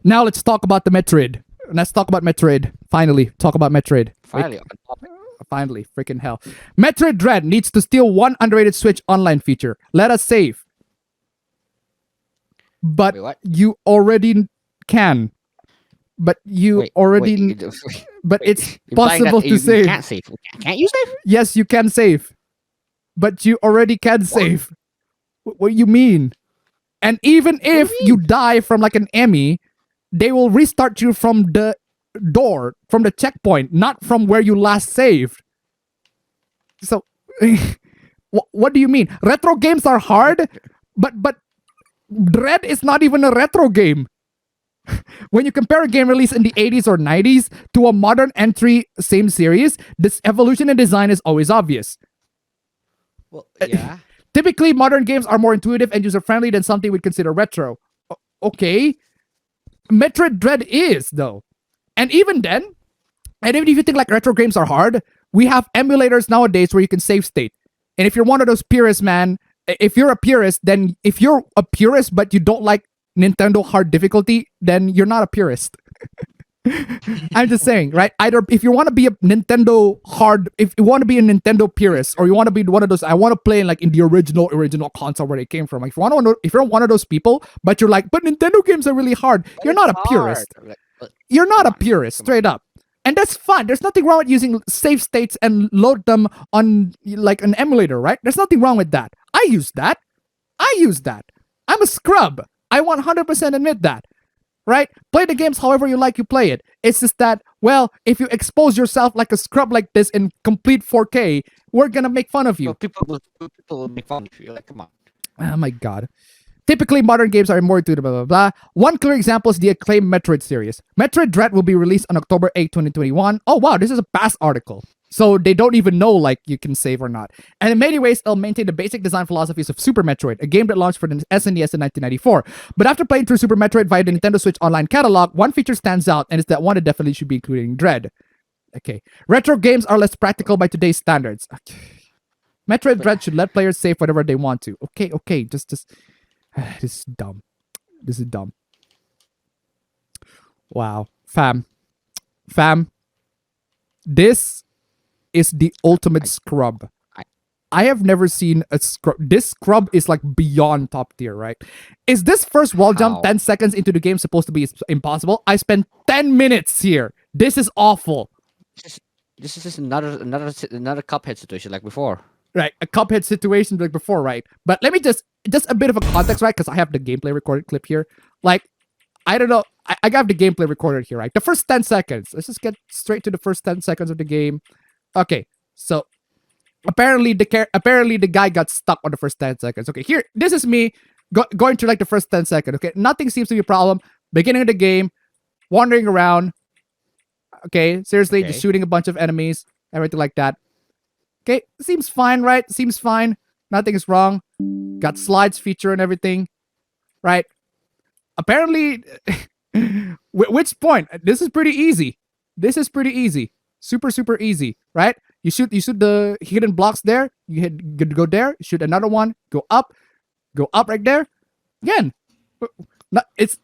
Now let's talk about the Metroid. Let's talk about Metroid. Finally, talk about Metroid. Finally, Finally, freaking hell. Metroid Dread needs to steal one underrated Switch online feature. Let us save. But Wait, what? you already can. But you already... But it's possible to save. Can't save. Can't you save? Yes, you can save. But you already can save. What do you mean? And even if you die from like an Emmy, they will restart you from the door, from the checkpoint, not from where you last saved. So, what do you mean? Retro games are hard, but Dread is not even a retro game. When you compare a game released in the 80s or 90s to a modern entry, same series, this evolution in design is always obvious. Well, yeah. Typically, modern games are more intuitive and user-friendly than something we'd consider retro. Okay. Metroid Dread is, though. And even then, and even if you think like retro games are hard, we have emulators nowadays where you can save state. And if you're one of those purists, man, if you're a purist, then if you're a purist but you don't like Nintendo hard difficulty, then you're not a purist. I'm just saying, right? Either if you want to be a Nintendo hard, if you want to be a Nintendo purist, or you want to be one of those, I want to play like in the original console where they came from. Like if you're one of those people, but you're like, but Nintendo games are really hard, you're not a purist. You're not a purist, straight up. And that's fine. There's nothing wrong with using save states and load them on like an emulator, right? There's nothing wrong with that. I use that. I'm a scrub. I 100% admit that. Right? Play the games however you like, you play it. It's just that, well, if you expose yourself like a scrub like this in complete 4K, we're gonna make fun of you. Well, people will make fun of you. Like, come on. Oh my god. Typically, modern games are more intuitive, blah, blah, blah. One clear example is the acclaimed Metroid series. Metroid Dread will be released on October 8, 2021. Oh wow, this is a past article. So they don't even know like you can save or not. And in many ways, it'll maintain the basic design philosophies of Super Metroid, a game that launched for the SNES in 1994. But after playing through Super Metroid via the Nintendo Switch Online catalog, one feature stands out, and it's that one that definitely should be included in Dread. Okay. Retro games are less practical by today's standards. Okay. Metroid Dread should let players save whatever they want to. Okay. Just this is dumb. Wow. Fam. This is the ultimate scrub. I have never seen a scrub. This scrub is like beyond top tier, right? Is this first wall jump 10 seconds into the game supposed to be impossible? I spent 10 minutes here. This is awful. This is just another Cuphead situation like before. Right, a Cuphead situation like before, right? But let me just a bit of a context, right? Because I have the gameplay recorded clip here. Like, I don't know. I got the gameplay recorded here, right? The first 10 seconds. Let's just get straight to the first 10 seconds of the game. Okay, so apparently the guy got stuck on the first 10 seconds. Okay, here, this is me going through like the first 10 seconds. Okay, nothing seems to be a problem. Beginning of the game, wandering around. Okay, seriously, just shooting a bunch of enemies, everything like that. Okay, seems fine, right? Seems fine. Nothing is wrong. Got slides feature and everything, right? Apparently, which point? This is pretty easy. Super easy, right? You shoot the hidden blocks there. You go there. Shoot another one. Go up right there. Again, it's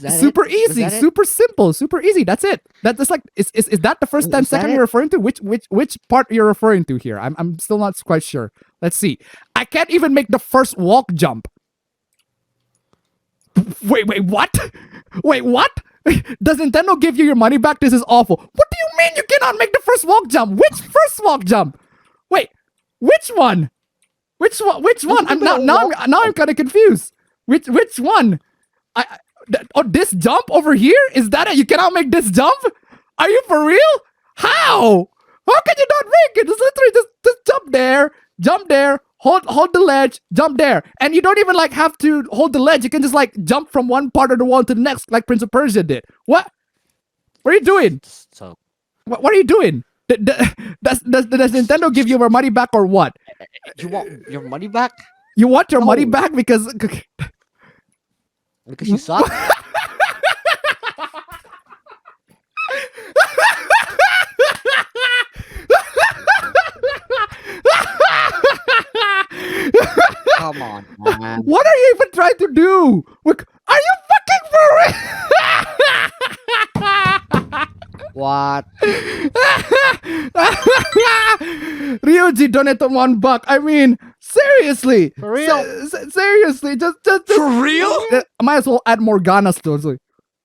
super easy, super simple, super easy. That's it. That's like is that the first 10 seconds you're referring to? Which part you're referring to here? I'm still not quite sure. Let's see. I can't even make the first walk jump. Wait, what? Wait, what? Does Nintendo give you your money back? This is awful. What do you mean you cannot make the first walk jump? Which first walk jump? Wait, which one? Which one? I'm kind of confused. Which one? This jump over here? Is that it? You cannot make this jump? Are you for real? How? How can you not make it? Just literally just jump there, hold the ledge, jump there. And you don't even like have to hold the ledge. You can just like jump from one part of the wall to the next, like Prince of Persia did. What are you doing? So what are you doing? Does Nintendo give you your money back or what? You want your money back? You want your money back because you suck? Come on, man. What are you even trying to do? Are you fucking for real? What? Ryuji donated $1. I mean, seriously. For real? Seriously, just For real? I might as well add Morgana's to it.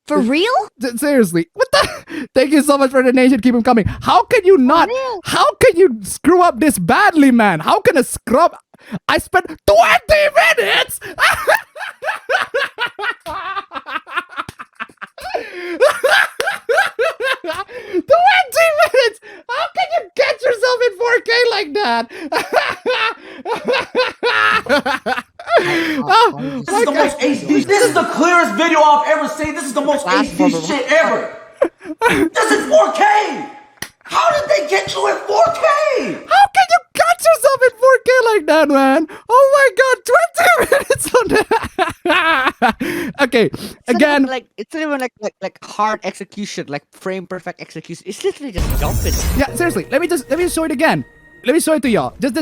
For real? Seriously, what the? Thank you so much for the donation. Keep them coming. How can you not? real? How can you screw up this badly, man? How can a scrub? I spent 20 minutes. 20 minutes. How can you get yourself in 4K like that? Oh, This is the most HD. This is the clearest video I've ever seen. This is the most HD shit ever. This is 4K. How did they get you in 4K? how can you catch yourself in 4K like that, man? Oh my god, 20 minutes on that. Okay, again, It's not even like hard execution, like frame perfect execution. It's literally just jumping. yeah, seriously. Let me just show it again. Let me show it to y'all. Just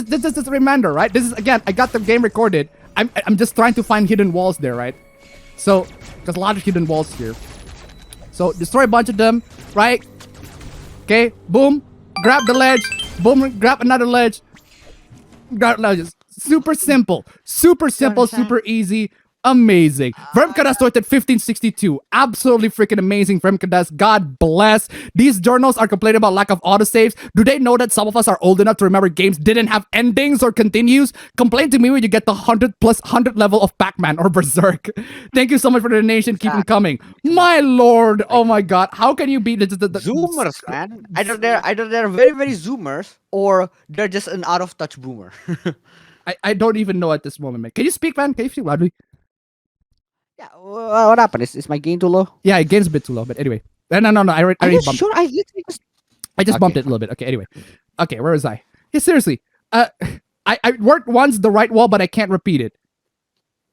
a reminder, right? This is again. I got the game recorded. I'm just trying to find hidden walls there, right? So there's a lot of hidden walls here. So destroy a bunch of them, right? Okay, boom, grab the ledge, boom, grab another ledge, grab ledges. Super simple, super easy, amazing. Vremkadas tweeted 1562. Absolutely freaking amazing, Vremkadas. God bless. These journals are complaining about lack of autosaves. Do they know that some of us are old enough to remember games didn't have endings or continues? Complain to me when you get the 100 level of Pac-Man or Berserk. Thank you so much for the donation. Keep them coming. My lord. Oh my god. How can you beat the Zoomers, man. Either they're very, very zoomers, or they're just an out of touch boomer. I don't even know at this moment, man. Can you speak, man? Can you speak loudly? Yeah, what happened? Is my gain too low? Yeah, it gains a bit too low, but anyway. No. I already Are you bumped. sure? I literally just... I just Okay. bumped it a little bit. Okay, anyway. Okay, where was I? Yeah, seriously. I worked once the right wall, but I can't repeat it.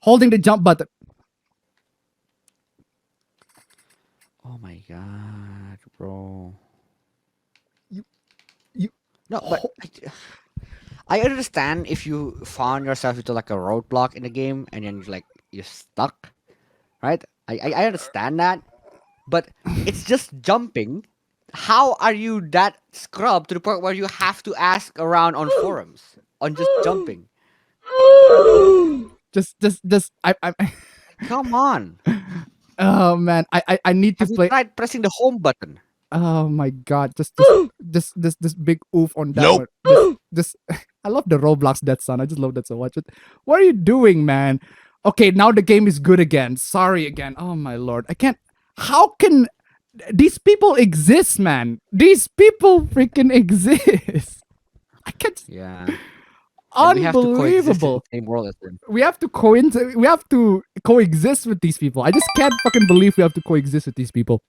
Holding the jump button. Oh my god, bro. You- No, but I understand if you found yourself into like a roadblock in the game and then you're stuck, right? I understand that, but it's just jumping. How are you that scrub to the point where you have to ask around on forums on just jumping? I Come on. oh man, I need to Have you play. tried pressing the home button? Oh my god, just this big oof on that Nope. one. This I love the Roblox Death Son. I just love that so much. What are you doing, man? Okay, now the game is good again. Sorry again. Oh my lord. I can't. How can these people exist, man? These people freaking exist. I can't. Yeah. And we have to coexist in Unbelievable. the same world as them. We have to coexist with these people. I just can't fucking believe we have to coexist with these people.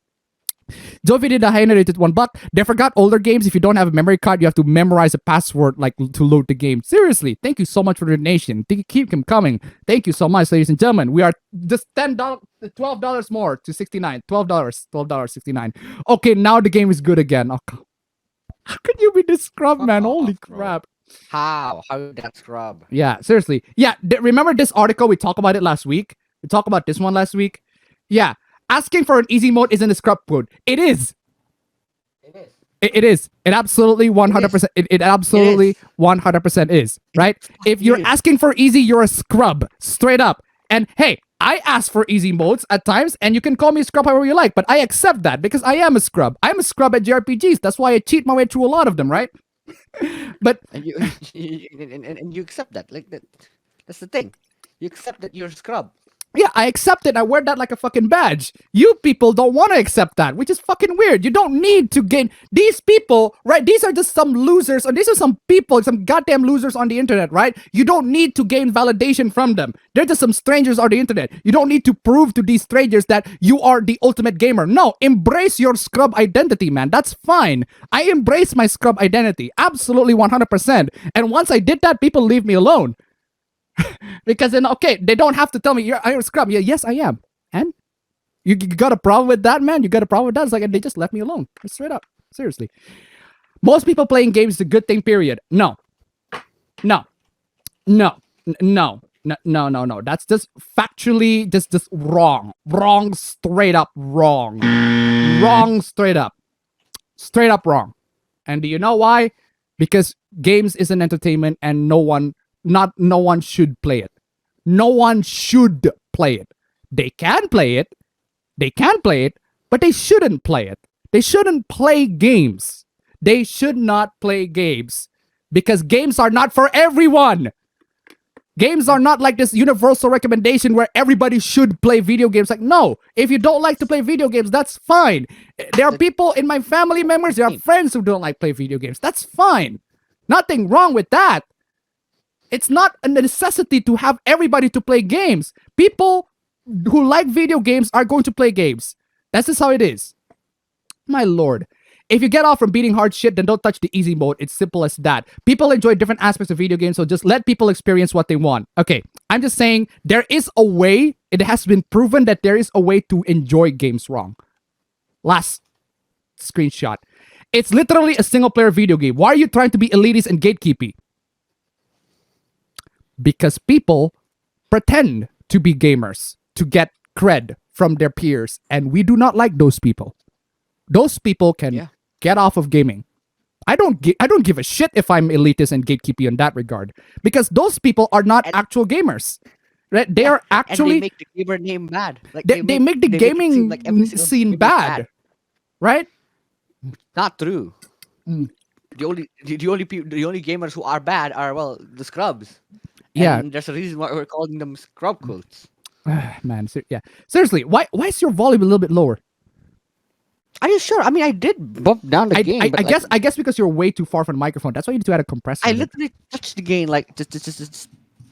Jovi did a high narrated $1. They forgot older games. If you don't have a memory card, you have to memorize a password like to load the game. Seriously, thank you so much for the donation. Keep them coming. Thank you so much, ladies and gentlemen. We are just $12 more to $69. $12.69. Okay, now the game is good again. Oh, how can you be this scrub, man? Holy bro. crap. How did that scrub? Yeah, seriously. Yeah, remember this article? We talked about it last week. We talked about this one last week. Yeah, asking for an easy mode isn't a scrub code. It is. It is. It is. It absolutely 100%. It absolutely 100% is. Right? If you're is. asking for easy, you're a scrub. Straight up. And hey, I ask for easy modes at times, and you can call me a scrub however you like, but I accept that because I am a scrub. I'm a scrub at JRPGs. That's why I cheat my way through a lot of them, right? But And you and you accept that. Like that. That's the thing. You accept that you're a scrub. yeah, I accept it. I wear that like a fucking badge. You people don't want to accept that, which is fucking weird. You don't need to gain these people, right? These are just some losers, or these are some people, some goddamn losers on the internet, right? You don't need to gain validation from them. They're just some strangers on the internet. You don't need to prove to these strangers that you are the ultimate gamer. No, embrace your scrub identity, man. That's fine. I embrace my scrub identity. Absolutely 100%. And once I did that, people leave me alone. Because then, okay, they don't have to tell me you're a scrub. Yeah, yes, I am. And you got a problem with that, man? You got a problem with that? It's like they just left me alone. Straight up, seriously. Most people playing games is a good thing. Period. No. That's just factually just wrong. Wrong, straight up wrong. Wrong, straight up. Straight up wrong. And do you know why? Because games is an entertainment and no one should play it. No one should play it. They can play it. But they shouldn't play it. They shouldn't play games. They should not play games because games are not for everyone. Games are not like this universal recommendation where everybody should play video games. Like, no, if you don't like to play video games, that's fine. There are people in my family members, there are friends who don't like play video games. That's fine. Nothing wrong with that. It's not a necessity to have everybody to play games. People who like video games are going to play games. That's just how it is. My lord. If you get off from beating hard shit, then don't touch the easy mode. It's simple as that. People enjoy different aspects of video games, so just let people experience what they want. Okay, I'm just saying there is a way. It has been proven that there is a way to enjoy games wrong. Last screenshot. It's literally a single-player video game. Why are you trying to be elitist and gatekeepy? Because people pretend to be gamers to get cred from their peers, and we do not like those people. Those people can get off of gaming. I don't give a shit if I'm elitist and gatekeepy in that regard, because those people are not actual gamers. Right? They are actually, and they make the gamer name bad. Like they make the gaming like every single scene gamer bad. Right? Not true. The only gamers who are bad are, well, the scrubs. Yeah. And there's a reason why we're calling them scrub quotes. Man, seriously, why is your volume a little bit lower? Are you sure? I mean, I did bump down the gain. I guess because you're way too far from the microphone. That's why you need to add a compressor. I literally touched the gain, like just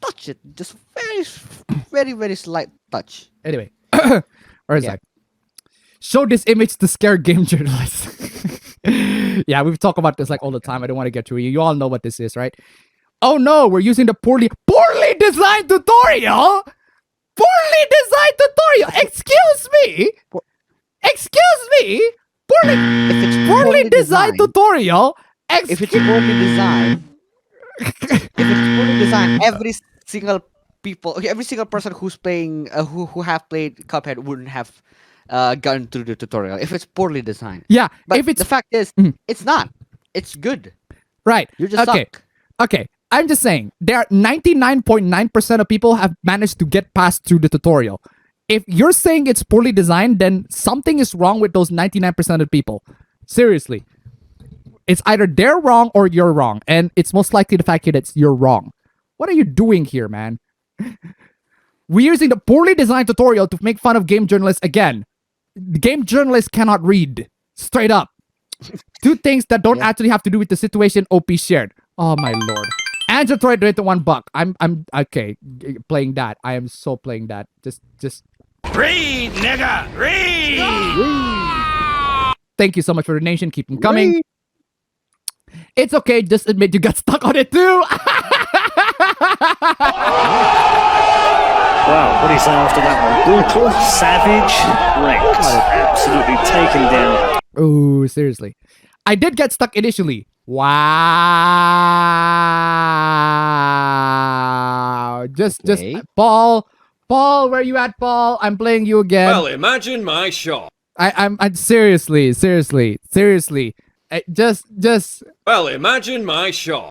touch it, just very, very slight touch. Anyway, where is that? Show this image to scare game journalists. Yeah, we've talked about this like all the time. I don't want to get to it. You all know what this is, right? Oh no, we're using the poorly designed tutorial. Poorly designed tutorial. Excuse me. Poorly designed tutorial. If it's poorly designed, every single person who's playing, who have played Cuphead wouldn't have gone through the tutorial if it's poorly designed. Yeah, but if it's the fact is, it's not. It's good. Right. You just suck. Okay. I'm just saying, there are 99.9% of people have managed to get past through the tutorial. If you're saying it's poorly designed, then something is wrong with those 99% of people. Seriously. It's either they're wrong or you're wrong. And it's most likely the fact that you're wrong. What are you doing here, man? We're using the poorly designed tutorial to make fun of game journalists again. Game journalists cannot read. Straight up. Two things that don't actually have to do with the situation OP shared. Oh my lord. And Metroid Dread to $1. I'm okay playing that. I am so playing that. Just read, nigga, read. Thank you so much for the donation. Keep them coming. Read. It's okay. Just admit you got stuck on it too. Wow, what do you say after that one? Brutal, savage, wrecked, absolutely taken down. Oh, seriously. I did get stuck initially. Wow. Just Paul, where you at, Paul? I'm playing you again. Well, imagine my shock. I'm seriously. Just Well, imagine my shock.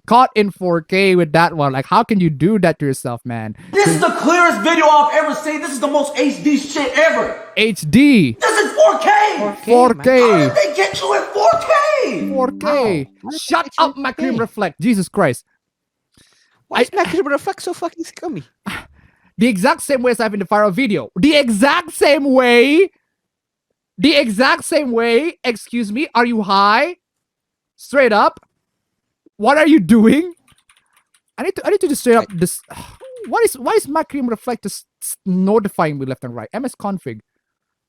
Caught in 4K with that one. Like, how can you do that to yourself, man? This is the clearest video I've ever seen. This is the most HD shit ever. HD. This is 4K. 4K. How did they get you in 4K? 4K. Wow. Shut up, Macrim Reflect. Jesus Christ. Why is Macrim Reflect so fucking scummy? The exact same way as I have in the viral video. The exact same way. Excuse me. Are you high? Straight up. What are you doing? I need to just straight up this. Why is Macrim Reflect just notifying me left and right? MS config.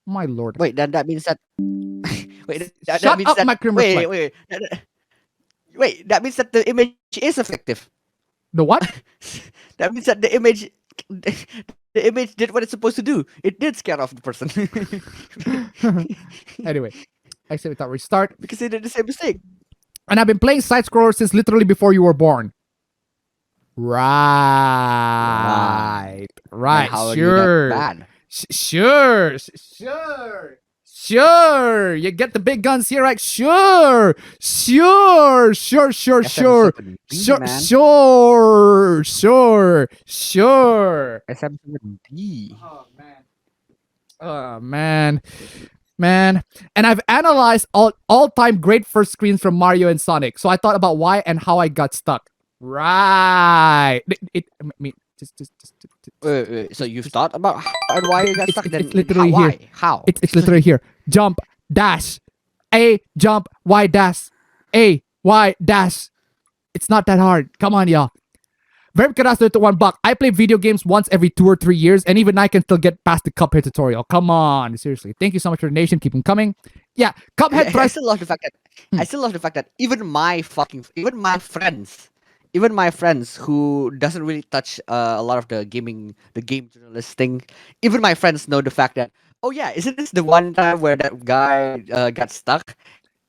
My lord. Wait, that means that. Shut up, Macrim Reflect. Wait. That means that the image is effective. The what? That means that the image did what it's supposed to do. It did scare off the person. Anyway, exit without restart because they did the same mistake. And I've been playing side scrollers since literally before you were born. Right. How Sure. Are you that bad? Sure. Sure. You get the big guns here, right? Sure. Sure. Sure. Sure. Sure. Sure. man. Sure. Sure. Sure. SM7D. Oh man. Man. And I've analyzed all-time great first screens from Mario and Sonic. So I thought about why and how I got stuck. Right. I mean, just So you've thought about how and why you got stuck? Then it's literally how, here. why? How? It's literally here. Jump, dash, A, jump, Y, dash, A, Y, dash. It's not that hard. Come on, y'all. Verb Cadastro to $1. I play video games once every 2 or 3 years, and even I can still get past the Cuphead tutorial. Come on, seriously. Thank you so much for the donation. Keep them coming. Yeah, Cuphead I tries. still love the fact that I still love the fact that even my friends who doesn't really touch a lot of the game journalist thing, even my friends know the fact that, oh yeah, isn't this the one time where that guy got stuck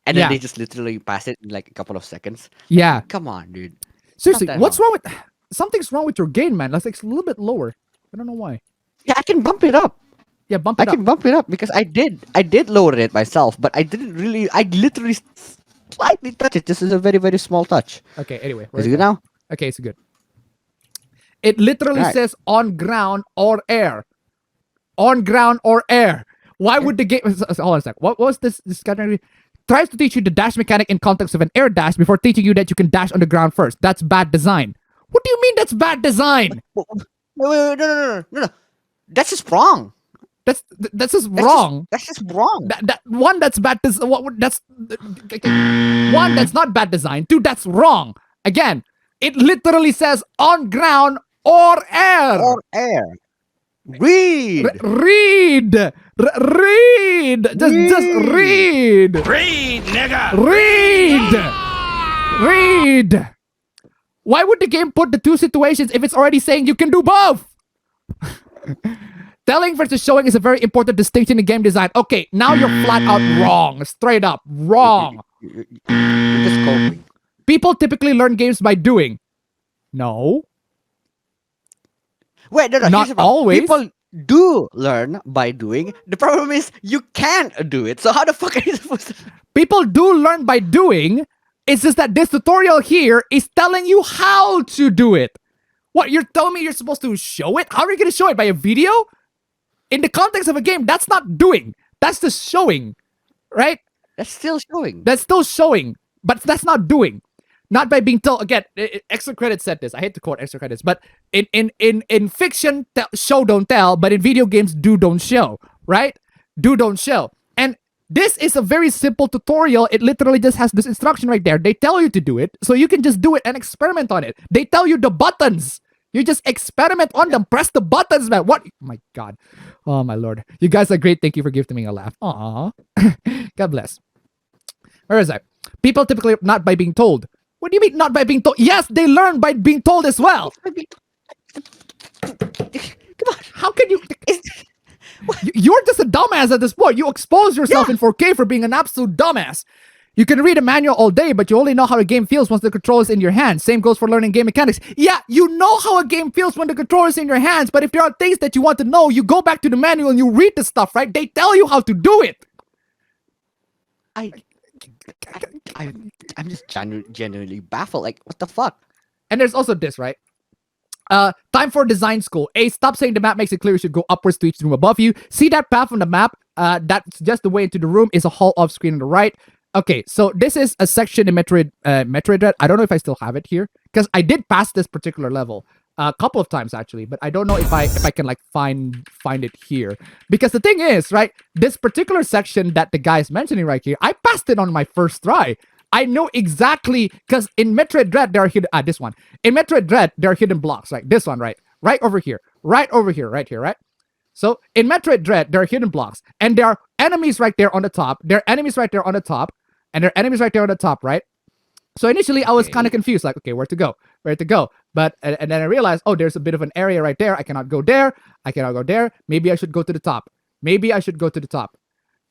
and then Yeah. they just literally pass it in like a couple of seconds? Yeah, Come on, dude. seriously. that What's hard. wrong with? Something's wrong with your gain, man. That's like a little bit lower. I don't know why. Yeah, I can bump it up. Yeah, bump I it up. can bump it up because I did lower it myself, but I literally slightly touch it. This is a very, very small touch. Okay. Anyway, Is it good now? Okay, it's good. It literally Right. says on ground or air. On ground or air. Why would the game? Hold on a sec. What was this category? Tries to teach you the dash mechanic in context of an air dash before teaching you that you can dash on the ground first. That's bad design. What do you mean that's bad design? Wait, no. That's just wrong. That's just wrong. That's just wrong. That's bad. That's one. That's not bad design. Two. That's wrong. Again, it literally says on ground or air. Or air. Read. Read. Read. Just read. Read, nigga! Read. Why would the game put the two situations if it's already saying you can do both? Telling versus showing is a very important distinction in game design. Okay, now you're flat out wrong. Straight up wrong. You're just coping. People typically learn games by doing. No. Wait, no. Not here's the problem. always. People do learn by doing. The problem is you can't do it. So how the fuck are you supposed to? People do learn by doing. It's just that this tutorial here is telling you how to do it. What, you're telling me you're supposed to show it? How are you going to show it? By a video? In the context of a game, that's not doing. That's just showing. Right? That's still showing. That's still showing. But that's not doing. Not by being told. Again, extra credits said this. I hate to quote extra credits. But in fiction, show don't tell. But in video games, do don't show. Right? Do don't show. And this is a very simple tutorial. It literally just has this instruction right there. They tell you to do it. So you can just do it and experiment on it. They tell you the buttons. You just experiment on them. Press the buttons, man. What? Oh my God. Oh my Lord. You guys are great. Thank you for giving me a laugh. Aww. God bless. Where is I? People typically not by being told. What do you mean not by being told? Yes, they learn by being told as well. Come on. How can you? You're just a dumbass at this point. You expose yourself in 4K for being an absolute dumbass. You can read a manual all day, but you only know how a game feels once the control is in your hands. Same goes for learning game mechanics. Yeah, you know how a game feels when the controller is in your hands, but if there are things that you want to know, you go back to the manual and you read the stuff, right? They tell you how to do it. I'm just genuinely baffled. Like, what the fuck? And there's also this, right? Time for design school. A, stop saying the map makes it clear you should go upwards to each room above you. See that path on the map? That's just the way into the room is a hall off screen on the right. Okay, so this is a section in Metroid Dread. I don't know if I still have it here because I did pass this particular level a couple of times actually, but I don't know if I can like find it here because the thing is, right? This particular section that the guy is mentioning right here, I passed it on my first try. I know exactly because in Metroid Dread there are hidden. This one in Metroid Dread there are hidden blocks. Right, this one, right over here, right here, right. So in Metroid Dread there are hidden blocks, and there are enemies right there on the top. There are enemies right there on the top. And there are enemies right there on the top, right? So initially I was kind of confused, like, okay, where to go? But and then I realized, oh, there's a bit of an area right there. I cannot go there. Maybe I should go to the top.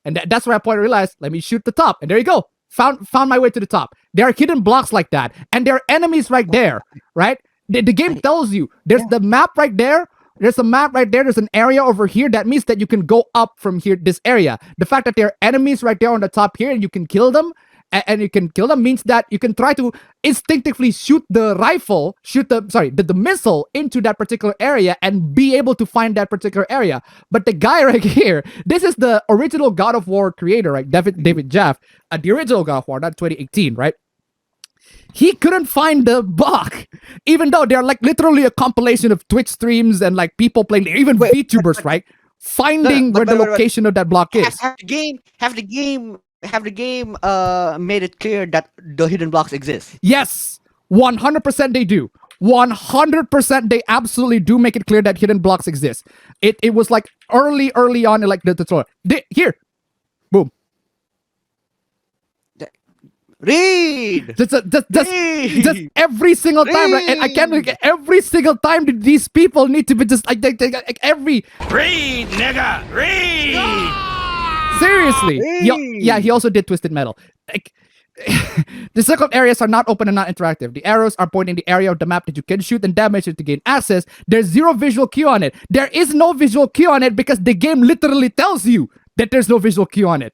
And that's where I realized, let me shoot the top. And there you go. Found my way to the top. There are hidden blocks like that. And there are enemies right there, right? The game tells you there's the map right there. There's a map right there. There's an area over here. That means that you can go up from here, this area. The fact that there are enemies right there on the top here and you can kill them, and you can kill them means that you can try to instinctively shoot the rifle, the missile into that particular area and be able to find that particular area. But the guy right here, this is the original God of War creator, right? David Jeff, the original God of War, not 2018, right? He couldn't find the block, even though they're like literally a compilation of Twitch streams and like people playing, even VTubers, right? Finding where the location of that block is. Have the game made it clear that the hidden blocks exist? Yes, 100% they do. 100% they absolutely do make it clear that hidden blocks exist. It was like early on in like the tutorial. Here, boom. Read. Just every single time, right? And I can't like every single time these people need to be just like every Read, nigga, read. seriously. He also did Twisted Metal. Like the circled areas are not open and not interactive. The arrows are pointing the area of the map that you can shoot and damage it to gain access. There's zero visual cue on it. There is no visual cue on it because the game literally tells you that there's no visual cue on it.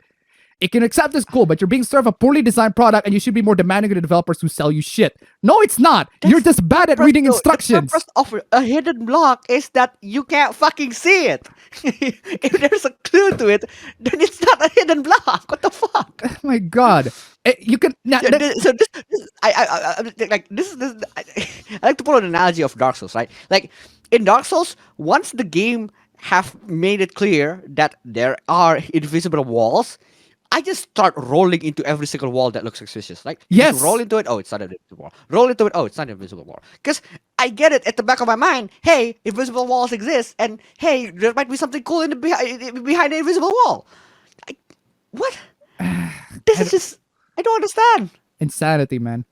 It can accept this, cool, but you're being served a poorly designed product and you should be more demanding of the developers who sell you shit. No, it's not. You're just bad at reading instructions. The purpose of a hidden block is that you can't fucking see it. If there's a clue to it, then it's not a hidden block. What the fuck? Oh my god. You can... I like to pull an analogy of Dark Souls, right? Like, in Dark Souls, once the game have made it clear that there are invisible walls, I just start rolling into every single wall that looks suspicious. Like, yes, just roll into it. Oh, it's not an invisible wall. Roll into it. Oh, it's not an invisible wall. Because I get it at the back of my mind. Hey, invisible walls exist, and hey, there might be something cool in the behind the invisible wall. What? This is just. I don't understand. Insanity, man.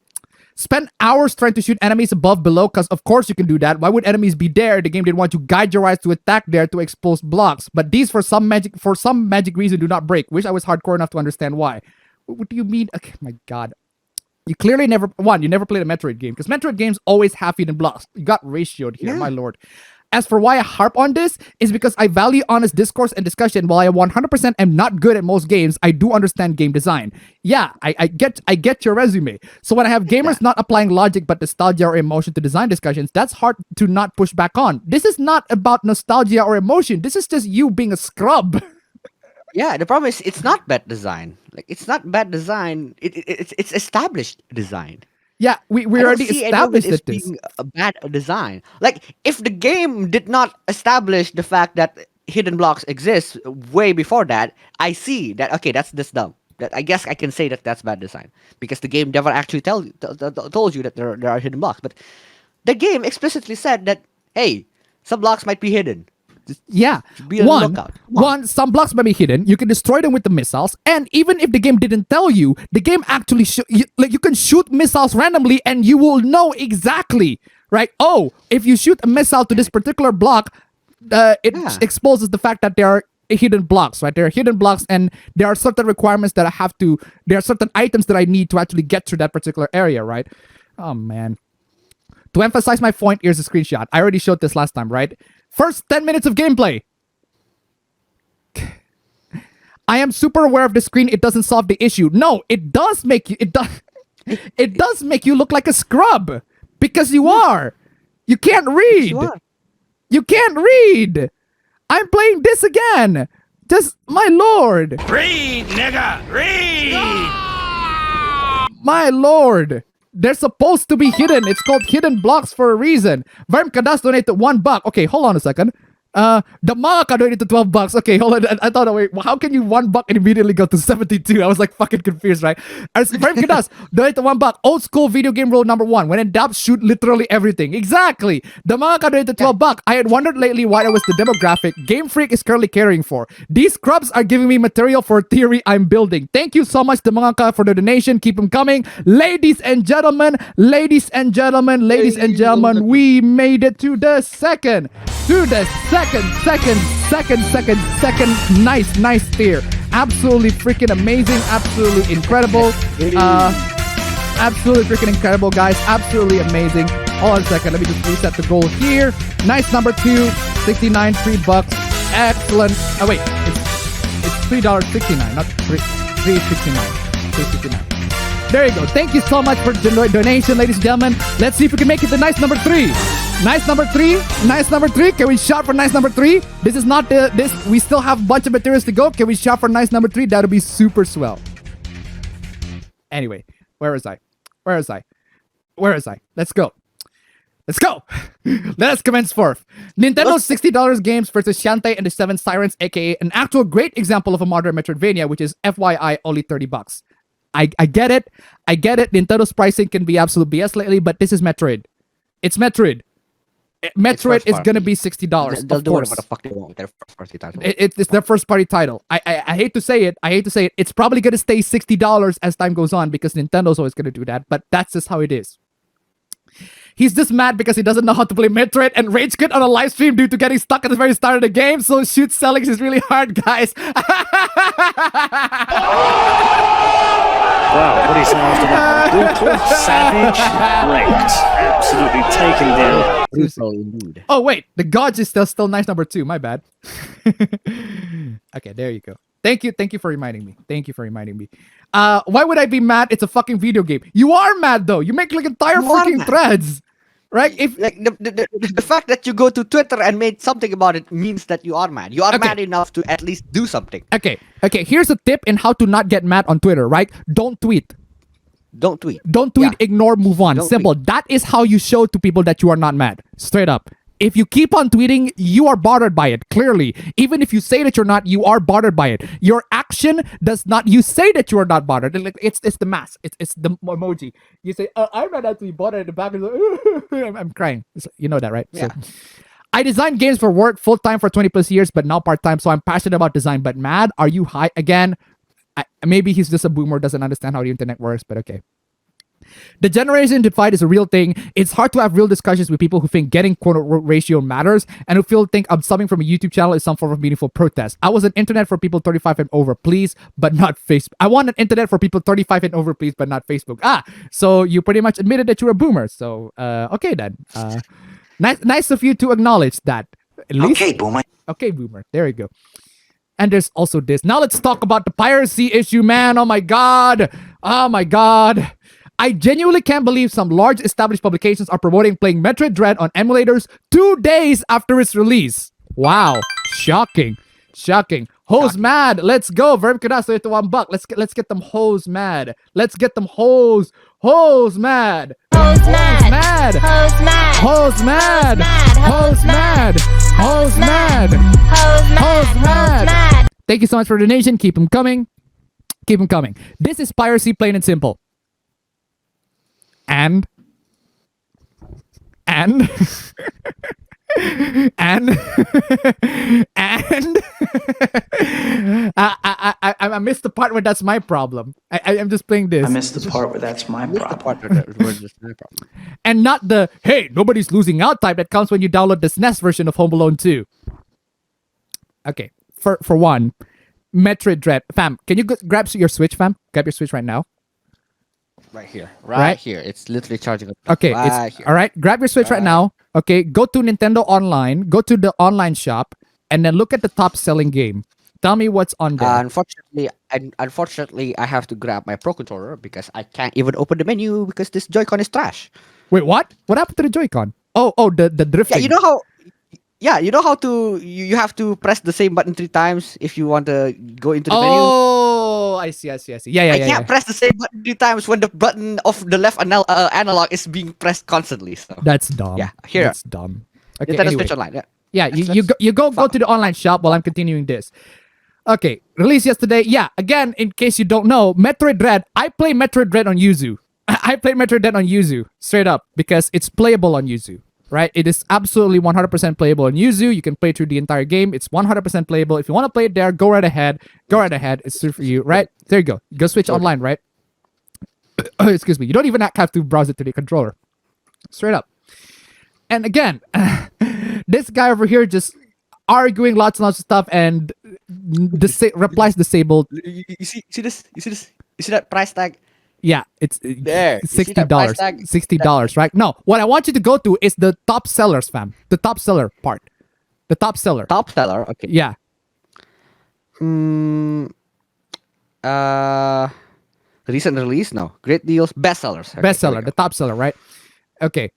Spend hours trying to shoot enemies above, below, because of course you can do that. Why would enemies be there? The game didn't want you to guide your eyes to attack there to expose blocks. But these, for some magic reason, do not break. Wish I was hardcore enough to understand why. What do you mean? Okay, my god. You clearly never played a Metroid game, because Metroid games always have hidden blocks. You got ratioed here, my lord. As for why I harp on this, is because I value honest discourse and discussion. While I 100% am not good at most games, I do understand game design. Yeah, I get your resume. So when I have gamers not applying logic but nostalgia or emotion to design discussions, that's hard to not push back on. This is not about nostalgia or emotion. This is just you being a scrub. Yeah, the problem is it's not bad design. Like, it's not bad design. It's established design. Yeah, we already established that this being a bad design. Like, if the game did not establish the fact that hidden blocks exist way before that, I see that, okay, that's this dumb. That I guess I can say that that's bad design because the game never actually told you that there are hidden blocks. But the game explicitly said that, hey, some blocks might be hidden. Yeah, be on the lookout. Some blocks might be hidden. You can destroy them with the missiles, and even if the game didn't tell you, the game actually you can shoot missiles randomly, and you will know exactly, right? Oh, if you shoot a missile to this particular block, exposes the fact that there are hidden blocks, right? There are hidden blocks, and there are certain requirements that there are certain items that I need to actually get to that particular area, right? Oh man. To emphasize my point, here's a screenshot. I already showed this last time, right? First 10 minutes of gameplay. I am super aware of the screen. It doesn't solve the issue. No, it does make you. It does make you look like a scrub because you are. You can't read. You can't read. I'm playing this again. Just my lord. Read, nigga, read. My lord. They're supposed to be hidden. It's called hidden blocks for a reason. Verm Kadas donated $1. Okay, hold on a second. The Maka donated $12. Okay, hold on. I thought, wait, how can you $1 and immediately go to 72? I was like fucking confused, right? Verm Kadas donated $1. Old school video game rule number 1. When in doubt, shoot literally everything. Exactly. The Maka donated $12. I had wondered lately why that was the demographic Game Freak is currently caring for. These scrubs are giving me material for a theory I'm building. Thank you so much, the Maka, for the donation. Keep them coming. Ladies and gentlemen, we made it to the second. Nice tier. Absolutely freaking amazing. Absolutely incredible. Absolutely freaking incredible, guys. Absolutely amazing. Hold on a second. Let me just reset the goal here. Nice number 2, 69, $3. Excellent. Oh wait, it's $3.69, not $3.69. $3.69. There you go. Thank you so much for the donation, ladies and gentlemen. Let's see if we can make it to nice number 3. Nice number 3. Nice number 3. Can we shot for nice number 3? This is not this. We still have a bunch of materials to go. Can we shot for nice number 3? That'll be super swell. Anyway, where is I? Let's go. Let us commence forth. Nintendo's $60 games versus Shantae and the Seven Sirens, aka an actual great example of a modern Metroidvania, which is FYI only $30. I get it. Nintendo's pricing can be absolute BS lately, but this is Metroid. It's Metroid. Metroid is gonna be $60. They'll of do course. whatever the fuck they want with their first party title. It's their first party title. I hate to say it. It's probably gonna stay $60 as time goes on because Nintendo's always gonna do that. But that's just how it is. He's just mad because he doesn't know how to play Metroid and rage quit on a live stream due to getting stuck at the very start of the game. So shoot selling is really hard, guys. Wow, what do you say after that? Brutal, savage, wrecked, absolutely taken down. Brutal indeed. Oh wait, the Gods is still nice number 2. My bad. Okay, there you go. Thank you for reminding me. Why would I be mad? It's a fucking video game. You are mad though. You make like entire You are freaking mad. threads, right? If Like the fact that you go to Twitter and made something about it means that you are mad. You are Okay. mad enough to at least do something. okay, here's a tip in how to not get mad on Twitter, right? Don't tweet. Don't tweet. Don't tweet, Yeah. ignore, move on. Don't Simple. That is how you show to people that you are not mad. Straight up. If you keep on tweeting, you are bothered by it, clearly. Even if you say that you're not, you are bothered by it. Your action does not, you say that you are not bothered. Like, it's the mask. It's the emoji. You say, I'm not actually bothered in the back. I'm crying. You know that, right? Yeah. So, I design games for work full-time for 20 plus years, but now part-time. So I'm passionate about design, but mad? Are you high? Again, maybe he's just a boomer, doesn't understand how the internet works, but okay. The generation divide is a real thing. It's hard to have real discussions with people who think getting quote ratio matters and who think subbing from a YouTube channel is some form of meaningful protest. I was an internet for people 35 and over, please, but not Facebook. I want an internet for people 35 and over, please, but not Facebook. So you pretty much admitted that you're a boomer. So okay then. Nice of you to acknowledge that. At least. Okay, boomer. Okay, boomer. There you go. And there's also this. Now let's talk about the piracy issue, man. Oh my god. I genuinely can't believe some large established publications are promoting playing Metroid Dread on emulators 2 days after its release. Wow. Shocking. Hoes mad. Let's go. Verb Kadas to $1. Let's get them hoes mad. Let's get them hoes mad. Hoes mad. Hoes mad. Hoes mad. Hoes mad. Hoes mad. Hoes mad. Thank you so much for the donation. Keep them coming. This is piracy, plain and simple. And I missed the part where that's my problem. I'm just playing this. I missed the part where that's my problem. And not the, hey, nobody's losing out type that comes when you download the SNES version of Home Alone 2. Okay, for one, Metroid Dread. Fam, can you grab your Switch, fam? Grab your Switch right now. Right here. Right? Right here. It's literally charging up. Okay, Right here. all right. Grab your Switch right now. Okay, go to Nintendo Online, go to the online shop, and then look at the top selling game. Tell me what's on there. Unfortunately, I have to grab my Pro Controller because I can't even open the menu because this Joy-Con is trash. Wait, what? What happened to the Joy-Con? Oh, the drifting. Yeah, you know how. Yeah, you know how to you have to press the same button 3 times if you want to go into the menu. Oh, I see. Yeah. I can't press the same button 3 times when the button of the left analog is being pressed constantly. So That's dumb. Yeah, here. That's dumb. Okay, Nintendo anyway. Switch Online. Yeah. Yeah, you go to the online shop while I'm continuing this. Okay, released yesterday. Yeah, again, in case you don't know, Metroid Dread. I play Metroid Dread on Yuzu. I played Metroid Dread on Yuzu straight up because it's playable on Yuzu. Right? It is absolutely 100% playable on Yuzu. You can play through the entire game. It's 100% playable. If you want to play it there, go right ahead. It's for you, right? There you go. Go Switch Online, right? Excuse me. You don't even have to browse it to the controller. Straight up. And again, this guy over here just arguing lots and lots of stuff and replies disabled. You see this? You see that price tag? Yeah, it's There. You see that price $60. tag? $60, right? No, what I want you to go to is the top sellers, fam. The top seller part. The top seller. Top seller. Okay. Yeah. Recent release? No. Great deals. Bestsellers. Okay, Bestseller, here we the top seller, right? Okay.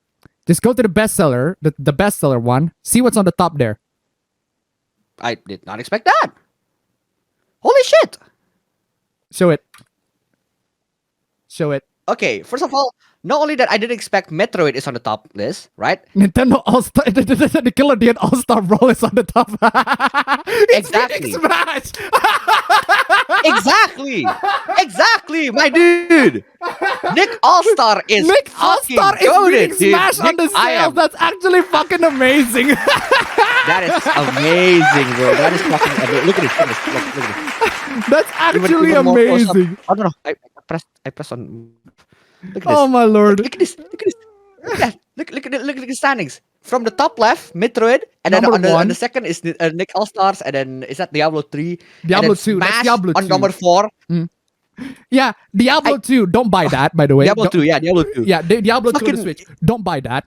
Just go to the bestseller, the bestseller one. See what's on the top there. go. I did not expect that. Holy shit. Show it. Show it. Okay, first of all, not only that I didn't expect Metroid is on the top list, right? Nintendo All-Star, the Killer Dean All-Star Brawl is on the top. It's Exactly. beating Smash. Exactly, my dude. Nick All-Star is Nick fucking All-Star is goated, beating dude. Smash on the Nick, I sales. am- That's actually fucking amazing. That is amazing, bro. That is fucking amazing. Look at this. Look at this. That's actually Even more close up. amazing. I don't know. I press on. Look at this. Oh my lord. Look at this. Look at that. Look at the standings. From the top left, Metroid, and then Number on one. the second is Nick All Stars, and then is that Diablo 3? Diablo and then 2, that's Smash Diablo on 2. number 4. Yeah, Diablo 2. Don't buy that, by the way. Diablo Don't- 2, yeah, Diablo 2. Yeah, Diablo 2 on the Fucking- Switch. Don't buy that.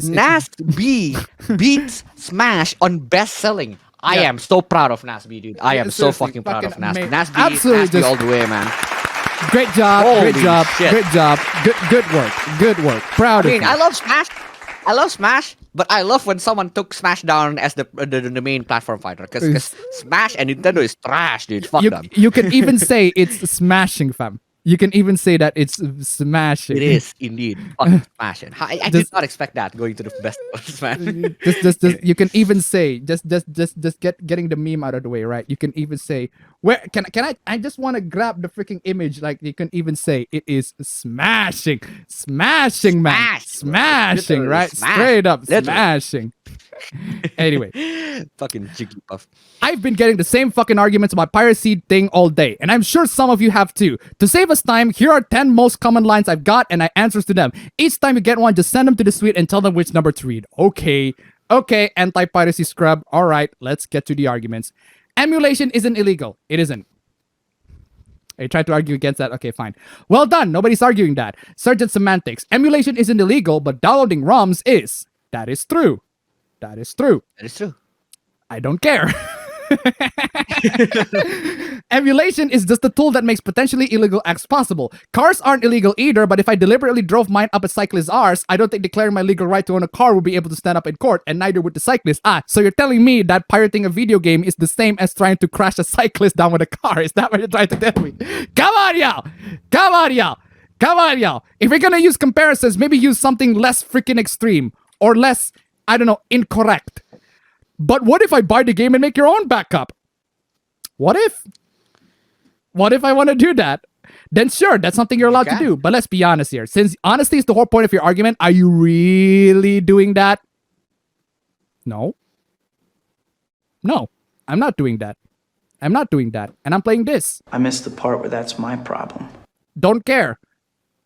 Nas B beats Smash on best selling. I Yeah. am so proud of Nas B, dude. I am so Seriously, fucking proud of fucking Nas. ama- Nas B, Absolutely Nas B just- all the way, man. Great job. Holy Great job. shit. Great job. Good work. Good work. Proud I mean, of you. I love Smash. I love Smash, but I love when someone took Smash down as the main platform fighter. Because Smash and Nintendo is trash, dude. Fuck them. You can even say it's smashing, fam. You can even say that it's smashing. It is indeed fucking smashing. I did Just- not expect that going to the best Smash. just you can even say just getting the meme out of the way, right? You can even say where can I just want to grab the freaking image. Like you can even say it is smashing man, Smash, bro. smashing, Literally right? smash. Straight up Literally. smashing. Anyway, Fucking Jigglypuff. I've been getting the same fucking arguments about piracy thing all day, and I'm sure some of you have too. To save us time, here are 10 most common lines I've got and I answers to them. Each time you get one, just send them to the suite and tell them which number to read. Okay, anti-piracy scrub. All right, let's get to the arguments. Emulation isn't illegal. It isn't. I tried to argue against that. Okay, fine. Well done. Nobody's arguing that. Sergeant Semantics. Emulation isn't illegal, but downloading ROMs is. That is true. That is true. That is true. I don't care. Emulation is just the tool that makes potentially illegal acts possible. Cars aren't illegal either, but if I deliberately drove mine up a cyclist's arse, I don't think declaring my legal right to own a car will be able to stand up in court, and neither would the cyclist. So you're telling me that pirating a video game is the same as trying to crash a cyclist down with a car? Is that what you're trying to tell me? Come on, y'all! Come on, y'all! Come on, y'all! If you're gonna use comparisons, maybe use something less freaking extreme, or less, I don't know, incorrect. But what if I buy the game and make your own backup? What if? What if I want to do that? Then sure, that's something you're allowed to can. do. But let's be honest here. Since honesty is the whole point of your argument, are you really doing that? No. No, I'm not doing that. I'm not doing that. And I'm playing this. I missed the part where that's my problem. Don't care.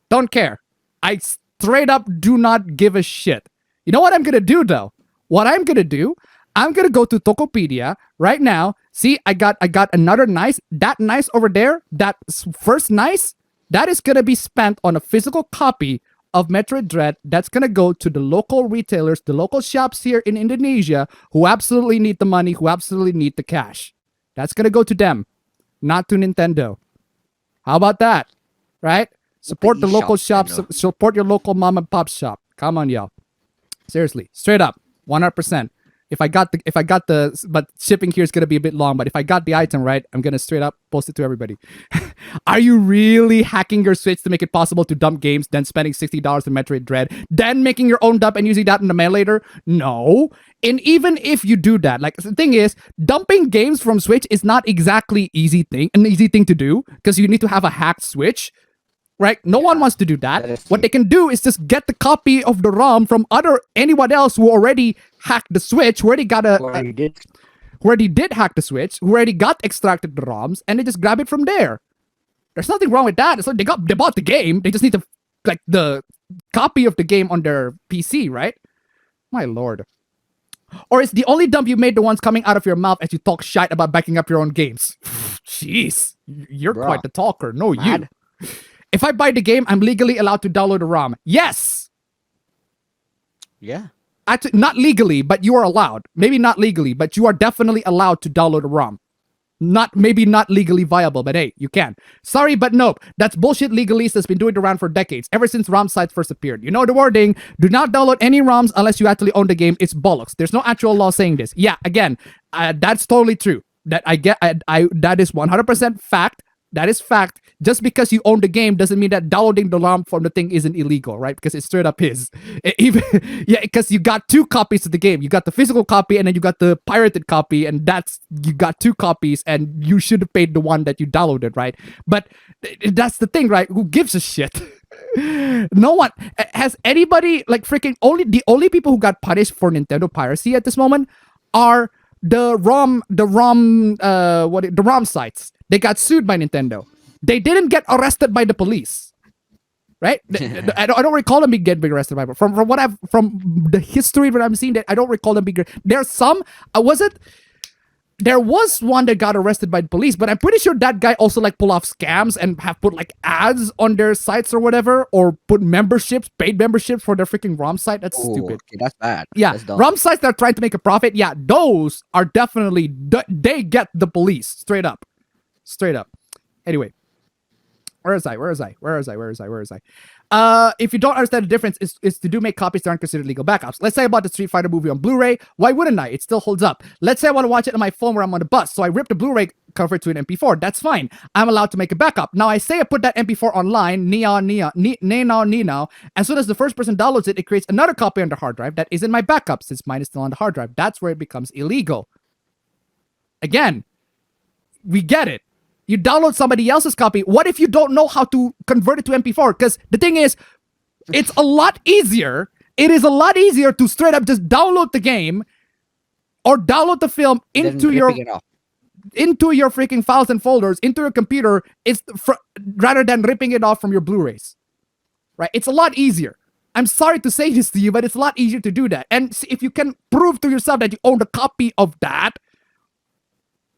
Don't care. I straight up do not give a shit. You know what I'm gonna do though? What I'm gonna do, I'm gonna go to Tokopedia right now. See, I got another nice. That nice over there, that first nice, that is gonna be spent on a physical copy of Metroid Dread. That's gonna go to the local retailers, the local shops here in Indonesia who absolutely need the money, who absolutely need the cash. That's gonna go to them, not to Nintendo. How about that? Right? Support the local eShop, shops. Nintendo. Support your local mom and pop shop. Come on, y'all. Seriously, straight up, 100%. If I got the, but shipping here is gonna be a bit long. But if I got the item right, I'm gonna straight up post it to everybody. Are you really hacking your Switch to make it possible to dump games, then spending $60 on Metroid Dread, then making your own dump and using that in the mail later? No. And even if you do that, like the thing is, dumping games from Switch is not exactly an easy thing to do because you need to have a hacked Switch. Right? No one wants to do that. that is What true. they can do is just get the copy of the ROM from anyone else who already hacked the Switch, who already got Already did. who already did hack the Switch, who already got extracted the ROMs, and they just grab it from there. There's nothing wrong with that. It's like they bought the game. They just need to like the copy of the game on their PC, right? My lord. Or is the only dump you made the ones coming out of your mouth as you talk shite about backing up your own games? Jeez, you're Bruh. quite the talker. No, Mad. you. If I buy the game, I'm legally allowed to download the ROM. Yes. Yeah. Actually, not legally, but you are allowed. Maybe not legally, but you are definitely allowed to download a ROM. Maybe not legally viable, but hey, you can. Sorry, but nope. That's bullshit legalese that's been doing around for decades, ever since ROM sites first appeared. You know the wording, do not download any ROMs unless you actually own the game. It's bollocks. There's no actual law saying this. Yeah, again, that's totally true. That I get, that is 100% fact. That is fact. Just because you own the game doesn't mean that downloading the ROM from the thing isn't illegal, right? Because it straight up is. Yeah, because you got 2 copies of the game. You got the physical copy and then you got the pirated copy, and you got 2 copies, and you should have paid the one that you downloaded, right? But that's the thing, right? Who gives a shit? No one has anybody like freaking the only people who got punished for Nintendo piracy at this moment are the ROM sites. They got sued by Nintendo. They didn't get arrested by the police, right? I don't recall them being arrested by from the history that I'm seeing. That I don't recall them being. There's some. There was one that got arrested by the police, but I'm pretty sure that guy also like pull off scams and have put like ads on their sites or whatever, or put paid memberships for their freaking ROM site. That's stupid. Okay, that's bad. Yeah, That's dumb. ROM sites that are trying to make a profit. Yeah, those are definitely they get the police straight up. Anyway, where is I? If you don't understand the difference, is to make copies that aren't considered legal backups. Let's say I bought the Street Fighter movie on Blu-ray. Why wouldn't I? It still holds up. Let's say I want to watch it on my phone where I'm on the bus, so I rip the Blu-ray cover to an MP4. That's fine. I'm allowed to make a backup. Now I say I put that MP4 online, now. As soon as the first person downloads it, it creates another copy on the hard drive that isn't my backup since mine is still on the hard drive. That's where it becomes illegal. Again, we get it. You download somebody else's copy. What if you don't know how to convert it to MP4? Because the thing is, it's a lot easier. It is a lot easier to straight up just download the game or download the film into your freaking files and folders, into your computer, rather than ripping it off from your Blu-rays. Right? It's a lot easier. I'm sorry to say this to you, but it's a lot easier to do that. And if you can prove to yourself that you own a copy of that,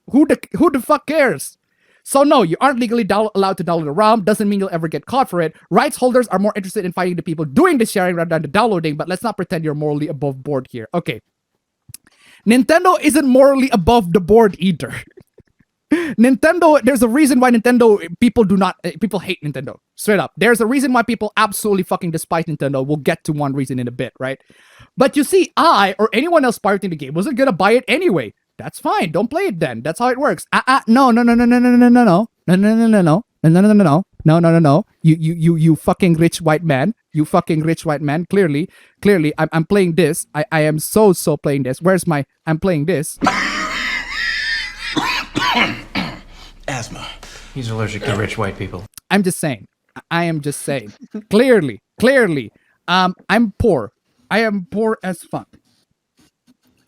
who the fuck cares? So no, you aren't legally allowed to download a ROM. Doesn't mean you'll ever get caught for it. Rights holders are more interested in finding the people doing the sharing rather than the downloading, but let's not pretend you're morally above board here. Okay. Nintendo isn't morally above the board either. Nintendo, there's a reason why people hate Nintendo. Straight up. There's a reason why people absolutely fucking despise Nintendo. We'll get to one reason in a bit, right? But you see, I or anyone else pirating the game wasn't gonna buy it anyway. That's fine. Don't play it then. That's how it works. No. You fucking rich white man. You fucking rich white man. Clearly, I'm playing this. I am so playing this. I'm playing this. Asthma. He's allergic to rich white people. I'm just saying. I am just saying. Clearly. I'm poor. I am poor as fuck.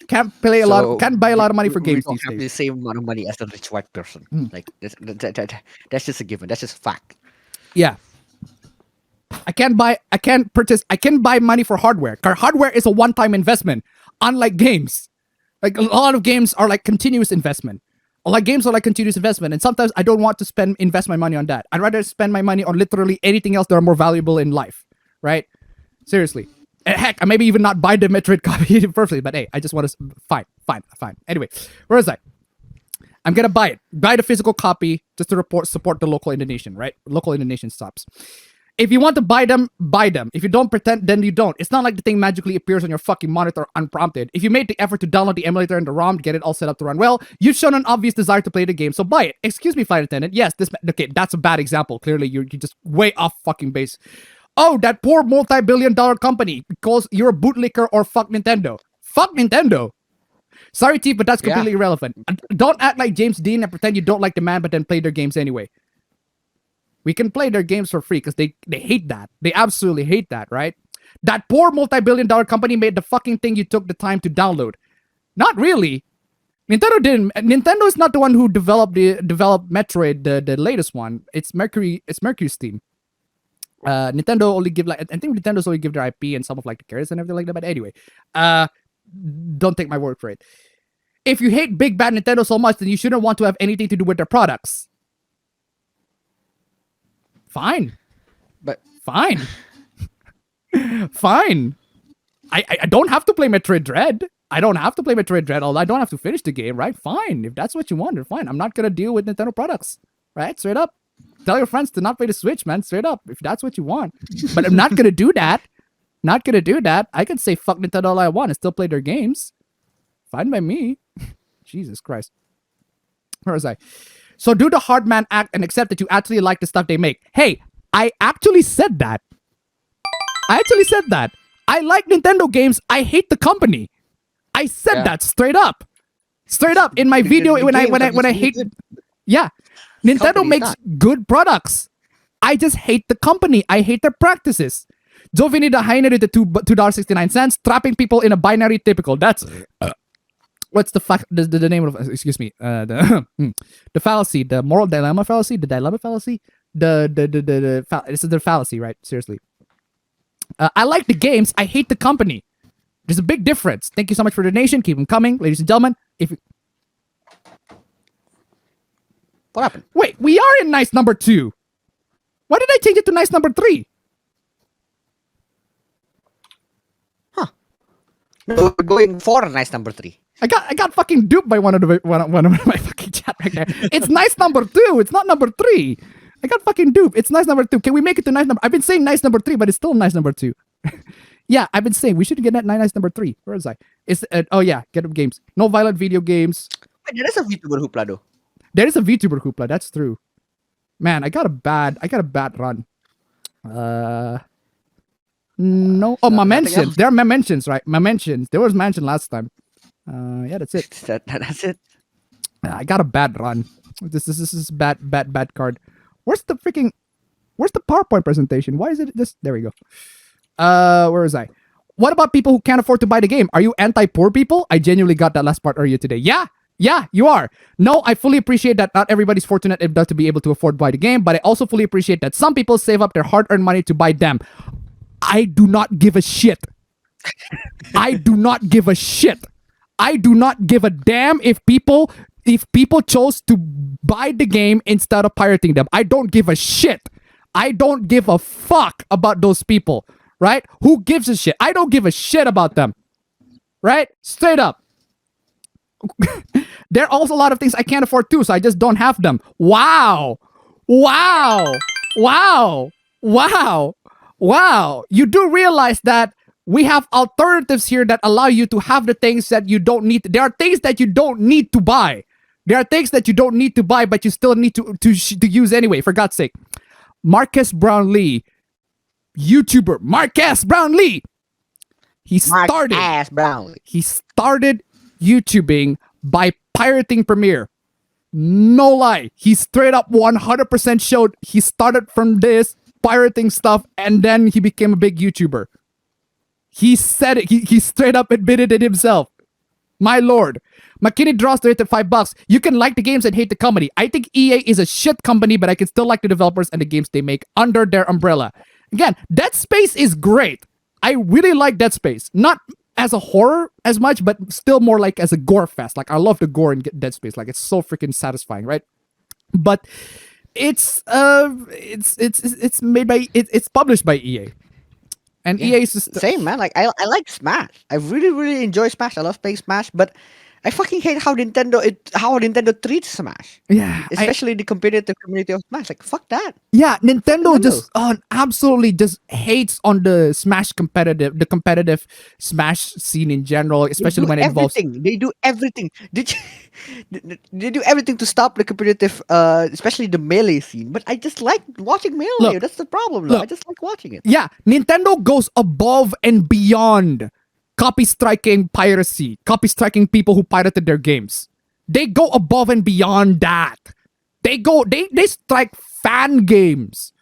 Can't buy a lot of money for games we these don't have days. the same amount of money as a rich white person. Like that's just a given. That's just a fact. Yeah. I can buy money for hardware. Hardware is a one-time investment, unlike games. Like a lot of games are like continuous investment. And sometimes I don't want to invest my money on that. I'd rather spend my money on literally anything else that are more valuable in life. Right? Seriously. And heck, I maybe even not buy the Metroid copy personally, but hey, I just want to fine. Anyway, where is I? I'm gonna buy it. Buy the physical copy just to support the local Indonesian, right? Local Indonesian subs. If you want to buy them, buy them. If you don't pretend, then you don't. It's not like the thing magically appears on your fucking monitor unprompted. If you made the effort to download the emulator and the ROM to get it all set up to run well, you've shown an obvious desire to play the game, so buy it. Excuse me, flight attendant. Yes, that's a bad example. Clearly, you're just way off fucking base. Oh, that poor multi-billion-dollar company because you're a bootlicker or fuck Nintendo. Fuck Nintendo. Sorry, T, but that's completely irrelevant. Don't act like James Dean and pretend you don't like the man, but then play their games anyway. We can play their games for free because they hate that. They absolutely hate that, right? That poor multi-billion-dollar company made the fucking thing you took the time to download. Not really. Nintendo didn't. Nintendo is not the one who developed Metroid, the latest one. It's Mercury's team. Nintendo only give I think Nintendo's only give their IP and some of like the characters and everything like that. But anyway, don't take my word for it. If you hate big bad Nintendo so much, then you shouldn't want to have anything to do with their products. Fine. But Fine. Fine. I don't have to play Metroid Dread. I don't have to play Metroid Dread. Although I don't have to finish the game, right? Fine. If that's what you want, then fine. I'm not gonna deal with Nintendo products, right? Straight up. Tell your friends to not play the Switch, man. Straight up. If that's what you want. But I'm not gonna do that. Not gonna do that. I can say fuck Nintendo all I want and still play their games. Fine by me. Jesus Christ. Where was I? So do the hard man act and accept that you actually like the stuff they make. Hey, I actually said that. I like Nintendo games. I hate the company. I said that straight up. Straight up in my video when I hate. Yeah, Nintendo makes good products. I just hate the company. I hate their practices. Davinci Resolve the $2.69, trapping people in a binary typical. That's what's the name of, excuse me, the fallacy, the moral dilemma fallacy, the dilemma fallacy, this is the fallacy, right? Seriously. I like the games. I hate the company. There's a big difference. Thank you so much for the donation. Keep them coming, ladies and gentlemen. what happened? Wait, we are in nice number 2. Why did I change it to nice number 3? No, we're going for nice number 3. I got fucking duped by one of my fucking chat right there. It's nice number 2. It's not number 3. I got fucking duped. It's nice number 2. Can we make it to nice number? I've been saying nice number 3, but it's still nice number 2. Yeah, I've been saying we should get that nice number 3. Where is I? It's oh yeah, get up games. No violent video games. Wait, there is a VTuber Hoopla though. There is a VTuber Hoopla. That's true. Man, I got a bad run. No. Oh, my mentions. There are my mentions, right? My mentions. There was mention last time. Yeah, that's it. That's it. I got a bad run. This is bad card. Where's the PowerPoint presentation? Why is it this? There we go. Where was I? What about people who can't afford to buy the game? Are you anti-poor people? I genuinely got that last part earlier today. Yeah, you are. No, I fully appreciate that not everybody's fortunate enough to be able to afford to buy the game, but I also fully appreciate that some people save up their hard-earned money to buy them. I do not give a shit. I do not give a shit. I do not give a damn if people chose to buy the game instead of pirating them. I don't give a shit. I don't give a fuck about those people, right? Who gives a shit? I don't give a shit about them, right? Straight up. There are also a lot of things I can't afford too, so I just don't have them. Wow. You do realize that we have alternatives here that allow you to have the things that you don't need. There are things that you don't need to buy. There are things that you don't need to buy, but you still need to use anyway, for God's sake. Marques Brownlee, YouTuber Marques Brownlee. He started YouTubing by pirating Premiere. No lie. He straight up 100% showed he started from this pirating stuff and then he became a big YouTuber. He said it. He straight up admitted it himself. My lord. McKinney draws donated $5. You can like the games and hate the company. I think EA is a shit company, but I can still like the developers and the games they make under their umbrella. Again, Dead Space is great. I really like Dead Space. Not as a horror as much, but still more like as a gore fest. Like I love the gore in Dead Space. Like it's so freaking satisfying, right? But it's made by it's published by EA. And EA is just same, man. Like I like Smash. I really enjoy Smash. I love playing Smash, but I fucking hate how Nintendo treats Smash. Yeah, especially the competitive community of Smash. Like fuck that. Yeah, Nintendo just absolutely just hates on the competitive Smash scene in general, especially when it involves. They do everything. They do everything to stop the competitive, especially the melee scene. But I just like watching melee. Look, that's the problem. I just like watching it. Yeah, Nintendo goes above and beyond copy striking piracy, copy striking people who pirated their games. They go above and beyond that. They strike fan games.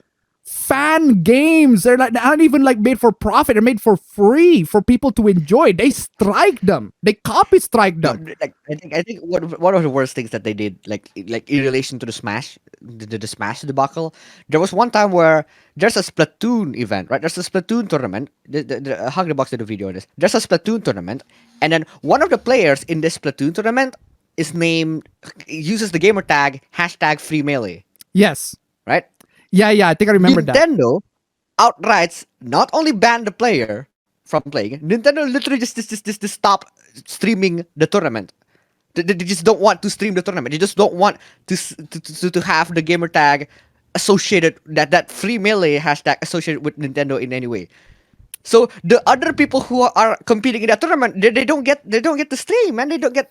They're not even like made for profit. They're made for free for people to enjoy. They strike them. They copy strike them. No, like, I think one of the worst things that they did, like in relation to the Smash, the Smash debacle, there was one time where there's a Splatoon event, right? There's a Splatoon tournament. Hug the Box did a video on this. There's a Splatoon tournament, and then one of the players in this Splatoon tournament uses the gamer tag #FreeMelee. Yes. Right? Yeah, I think I remember that. outright not only ban the player from playing, Nintendo literally just stop streaming the tournament. They just don't want to stream the tournament. They just don't want to have the gamer tag associated, that free melee hashtag associated with Nintendo in any way. So the other people who are competing in that tournament, they don't get the stream, and they don't get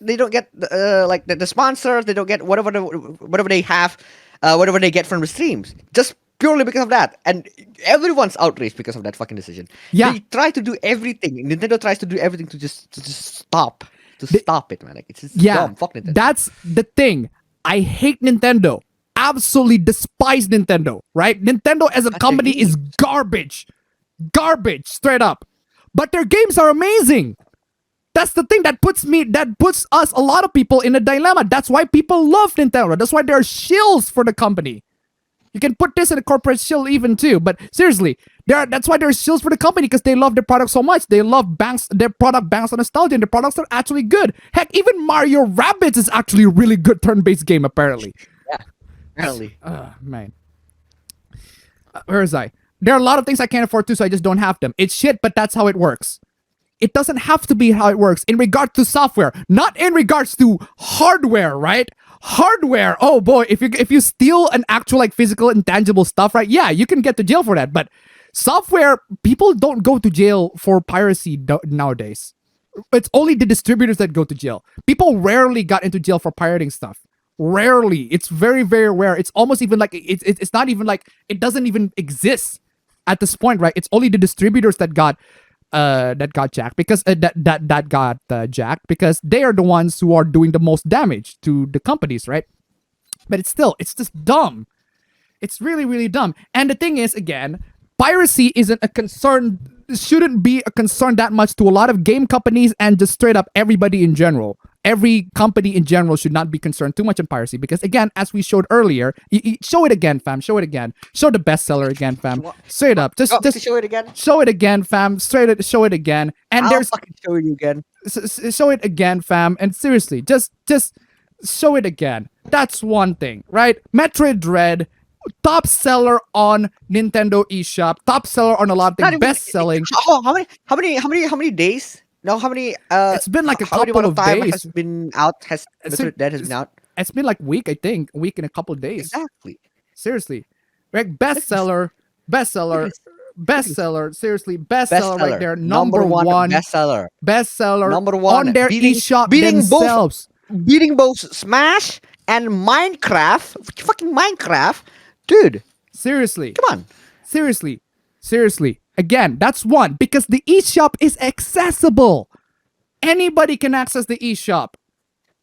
like the sponsors. They don't get whatever they have, whatever they get from the streams, just purely because of that. And everyone's outraged because of that fucking decision. Yeah. They try to do everything. Nintendo tries to do everything to just stop stop it, man. Like, it's just dumb. Fuck Nintendo. That's the thing. I hate Nintendo. Absolutely despise Nintendo. Right? Nintendo as a company is garbage. Garbage, straight up. But their games are amazing. That's the thing that puts us, a lot of people, in a dilemma. That's why people love Nintendo. That's why there are shills for the company. You can put this in a corporate shill even too. But seriously, that's why there's shills for the company, because they love their product so much. They love their product banks on nostalgia, and their products are actually good. Heck, even Mario Rabbids is actually a really good turn-based game, apparently. Yeah, apparently. Man. Where is I? There are a lot of things I can't afford to, so I just don't have them. It's shit, but that's how it works. It doesn't have to be how it works in regard to software, not in regards to hardware, right? Hardware, oh boy, if you steal an actual like physical intangible stuff, right? Yeah, you can get to jail for that. But software, people don't go to jail for piracy nowadays. It's only the distributors that go to jail. People rarely got into jail for pirating stuff. Rarely. It's very, very rare. It's almost even like it's not even like it doesn't even exist at this point, right? It's only the distributors that got jacked, because that got jacked, because they are the ones who are doing the most damage to the companies, right? But it's just dumb. It's really, really dumb. And the thing is, again, piracy isn't a concern, shouldn't be a concern that much to a lot of game companies, and just straight up everybody in general. Every company in general should not be concerned too much on piracy, because again, as we showed earlier, show it again, fam. Show it again. Show the bestseller again, fam. Straight up, just show it again. Show it again, fam. Show it again. And I'll fucking show you again. Show it again, fam. And seriously, just show it again. That's one thing, right? Metroid Dread, top seller on Nintendo eShop, top seller on a lot of things, best selling. How many days? No, how many? It's been like a couple of time days. has been out. That has been out. It's been like week, I think, a week and a couple of days. Exactly. Seriously, like bestseller. Seriously, bestseller right there. Number one bestseller. Number one on their eShop themselves. Beating both Smash and Minecraft. Fucking Minecraft, dude. Seriously, come on. Seriously. Again, that's one, because the eShop is accessible. Anybody can access the eShop.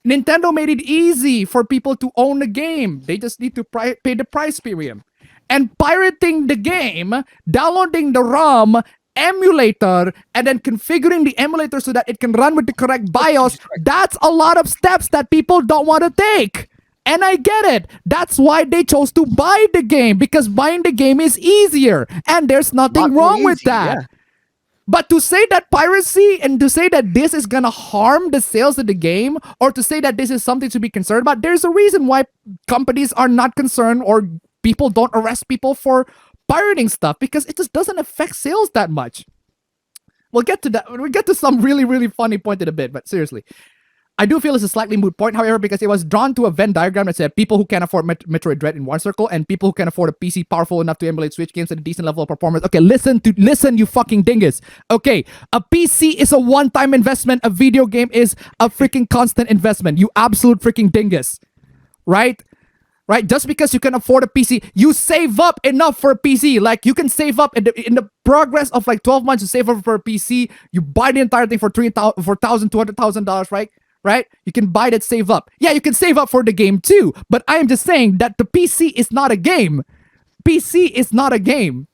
Nintendo made it easy for people to own the game. They just need to pay the price premium. And pirating the game, downloading the ROM, emulator, and then configuring the emulator so that it can run with the correct BIOS, that's a lot of steps that people don't want to take. And I get it. That's why they chose to buy the game, because buying the game is easier. And there's nothing wrong with that. Yeah. But to say that piracy and to say that this is gonna harm the sales of the game, or to say that this is something to be concerned about, there's a reason why companies are not concerned, or people don't arrest people for pirating stuff, because it just doesn't affect sales that much. We'll get to that. We'll get to some really, really funny point in a bit, but seriously. I do feel it's a slightly moot point, however, because it was drawn to a Venn diagram that said people who can't afford Metroid Dread in one circle, and people who can afford a PC powerful enough to emulate Switch games at a decent level of performance. Okay, listen, you fucking dingus. Okay, a PC is a one-time investment. A video game is a freaking constant investment. You absolute freaking dingus. Right? Just because you can afford a PC, you save up enough for a PC. Like, you can save up in the progress of like 12 months, you save up for a PC. You buy the entire thing for $200,000, right? Right? You can buy that, save up. Yeah, you can save up for the game too. But I am just saying that the PC is not a game. PC is not a game.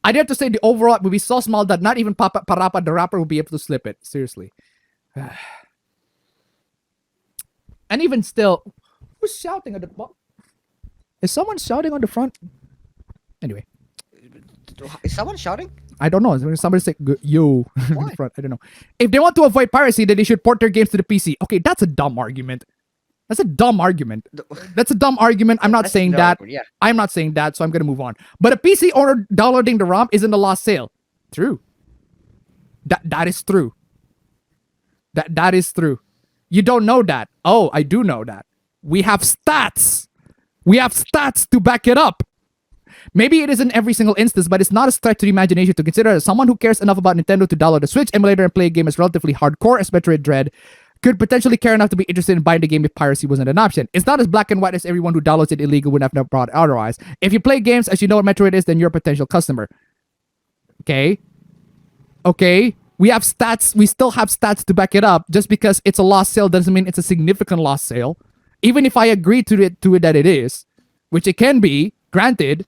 I dare to say the overall will be so small that not even Parappa the rapper will be able to slip it. Seriously. And even still, who's shouting at the bottom? Is someone shouting on the front? Anyway. Is someone shouting? I don't know. Somebody say yo in the front. I don't know. If they want to avoid piracy, then they should port their games to the PC. Okay, that's a dumb argument. That's a dumb argument. That's a dumb argument. I'm not That's saying no that. argument, yeah. I'm not saying that, so I'm gonna move on. But a PC owner downloading the ROM isn't a lost sale. True. That is true. That is true. You don't know that. Oh, I do know that. We have stats. We have stats to back it up. Maybe it isn't every single instance, but it's not a stretch to the imagination to consider that someone who cares enough about Nintendo to download a Switch emulator and play a game as relatively hardcore as Metroid Dread could potentially care enough to be interested in buying the game if piracy wasn't an option. It's not as black and white as everyone who downloads it illegal would have never brought otherwise. If you play games as you know what Metroid is, then you're a potential customer. Okay? Okay? We have stats. We still have stats to back it up. Just because it's a lost sale doesn't mean it's a significant lost sale. Even if I agree to it that it is, which it can be, granted,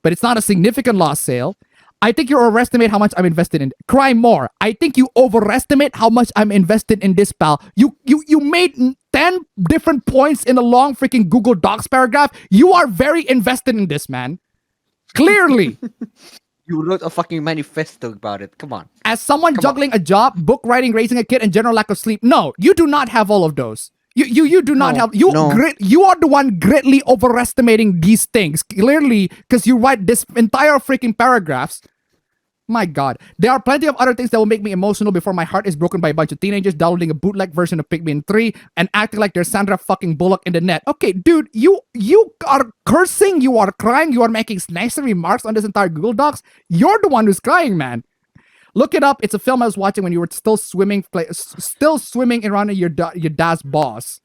but it's not a significant lost sale. I think you overestimate how much I'm invested in. Cry more. I think you overestimate how much I'm invested in this, pal. You made 10 different points in a long freaking Google Docs paragraph. You are very invested in this, man. Clearly. You wrote a fucking manifesto about it. Come on. As someone juggling a job, book writing, raising a kid, and general lack of sleep. No, you do not have all of those. You do not have you are the one greatly overestimating these things. Clearly, because you write this entire freaking paragraphs. My God. There are plenty of other things that will make me emotional before my heart is broken by a bunch of teenagers downloading a bootleg version of Pikmin 3 and acting like they're Sandra fucking Bullock in the net. Okay, dude, you are cursing, you are crying, you are making nasty remarks on this entire Google Docs. You're the one who's crying, man. Look it up. It's a film I was watching when you were still swimming around your dad's boss.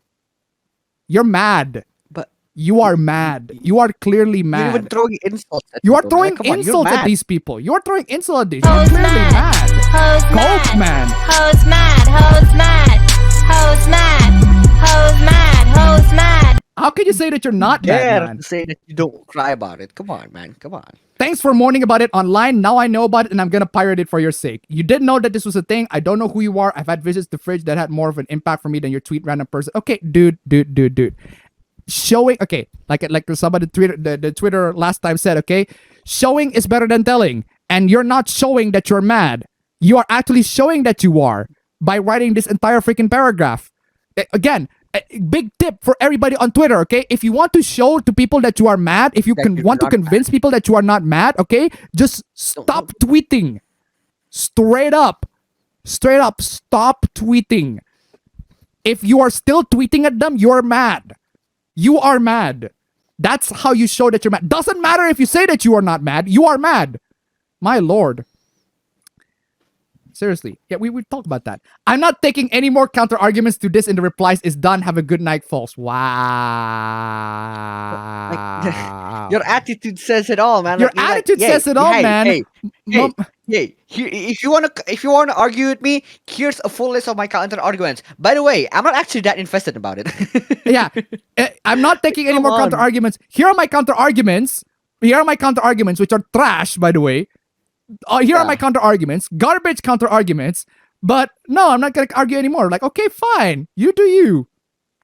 You're mad. But you are mad. You are clearly mad. You're even throwing insults at You are people, throwing man. Come on, you're insults at mad. these people. You are throwing insults at these. You're Hoes clearly mad. mad. Hoes Coke mad. man. Hoes mad. Hoes mad. Hoes mad. Hoes mad. Hoes mad. How can you say that you're not mad, Dare man? to say that you don't cry about it. Come on, man. Come on. Thanks for mourning about it online. Now I know about it and I'm gonna pirate it for your sake. You did know that this was a thing. I don't know who you are. I've had visits to fridge that had more of an impact for me than your tweet random person. Okay, dude. Showing, okay, like somebody the Twitter last time said, okay, showing is better than telling. And you're not showing that you're mad. You are actually showing that you are by writing this entire freaking paragraph. Again, a big tip for everybody on Twitter, okay? If you want to show to people that you are mad, if you want to convince people that you are not mad, okay, just stop tweeting. Straight up, stop tweeting. If you are still tweeting at them, you're mad. You are mad. That's how you show that you're mad. Doesn't matter if you say that you are not mad. You are mad. My lord. Seriously. Yeah, we talked about that. I'm not taking any more counter arguments to this in the replies is done. Have a good night, folks. Wow. Your attitude says it all, man. Your Like, you're attitude like, says it all, man. Hey, if you wanna argue with me, here's a full list of my counter arguments. By the way, I'm not actually that invested about it. Yeah. I'm not taking any more counter arguments. Here are my counter arguments. Which are trash, by the way. Here are my counter arguments. Garbage counter arguments. But no, I'm not gonna argue anymore. Like, okay, fine. You do you.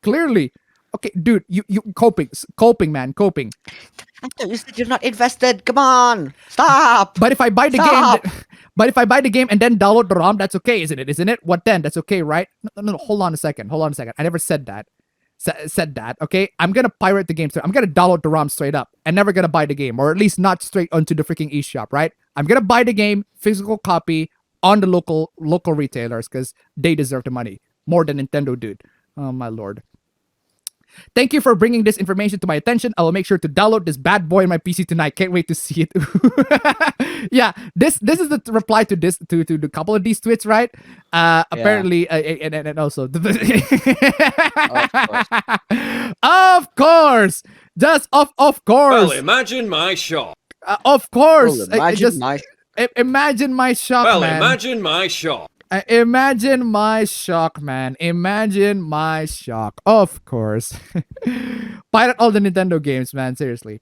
Clearly. Okay, dude, you coping, man. I thought you said you're not invested. Come on, stop. But if I buy the game, and then download the ROM, that's okay, isn't it? What then? That's okay, right? No. Hold on a second. I never said that. Said that. Okay, I'm gonna pirate the game. I'm gonna download the ROM straight up, and never gonna buy the game, or at least not straight onto the freaking eShop, right? I'm gonna buy the game, physical copy on the local retailers because they deserve the money more than Nintendo, dude. Oh my lord. Thank you for bringing this information to my attention. I will make sure to download this bad boy on my PC tonight. Can't wait to see it. Yeah, this is the reply to this to the couple of these tweets, right? Apparently, and also, of course, just of course. Well, imagine my shock. Of course, Imagine my shock, Well, man. imagine my shock. Imagine my shock, man. Imagine my shock. Of course. Pirate all the Nintendo games, man. Seriously.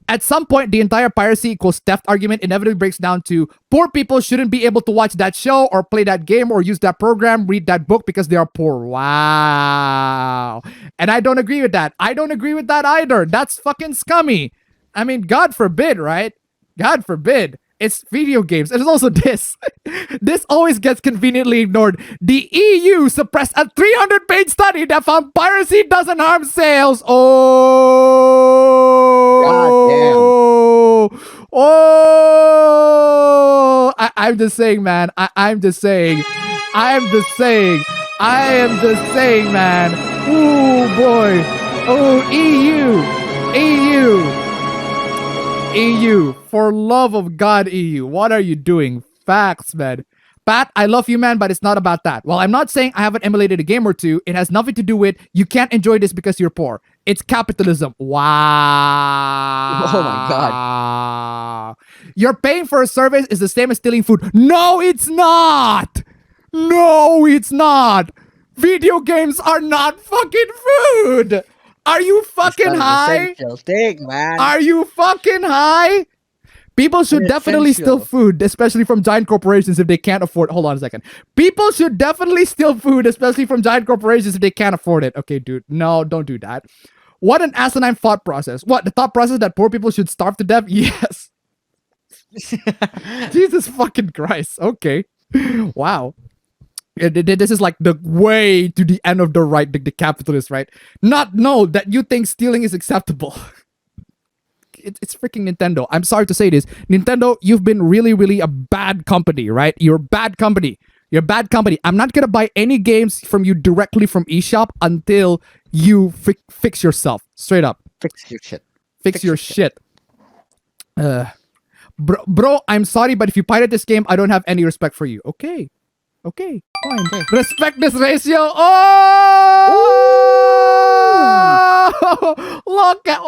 At some point, the entire piracy equals theft argument inevitably breaks down to poor people shouldn't be able to watch that show or play that game or use that program, read that book because they are poor. Wow. And I don't agree with that. I don't agree with that either. That's fucking scummy. I mean, God forbid, right? God forbid. It's video games. And it's also this. This always gets conveniently ignored. The EU suppressed a 300-page study that found piracy doesn't harm sales. Oh. Oh. I'm just saying, man. I'm just saying. I am just saying, man. Oh, boy. Oh, EU, for love of God, EU, what are you doing? Facts, man. Pat, I love you, man, but it's not about that. Well, I'm not saying I haven't emulated a game or two. It has nothing to do with you can't enjoy this because you're poor. It's capitalism. Wow. Oh my God. You're paying for a service is the same as stealing food. No, it's not. No, it's not. Video games are not fucking food. Are you fucking high? Essential thing, man. Are you fucking high? People should definitely steal food, especially from giant corporations if they can't afford. Hold on a second. People should definitely steal food, especially from giant corporations if they can't afford it. Okay, dude. No, don't do that. What an asinine thought process. What, the thought process that poor people should starve to death? Yes. Jesus fucking Christ. Okay. Wow. This is like the way to the end of the right, the capitalist, right? Not know that you think stealing is acceptable. It's freaking Nintendo. I'm sorry to say this. Nintendo, you've been really, really a bad company, right? You're a bad company. You're a bad company. I'm not going to buy any games from you directly from eShop until you fix yourself. Straight up. Fix your shit. Fix your shit. Bro, I'm sorry, but if you pirate this game, I don't have any respect for you. Okay. Okay. Fine. Okay. Respect this ratio. Oh! Look at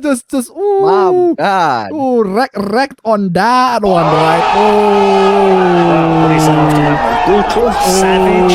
just ooh. Wow, God. Ooh, wrecked on that one, right? What is after that? Brutal, savage,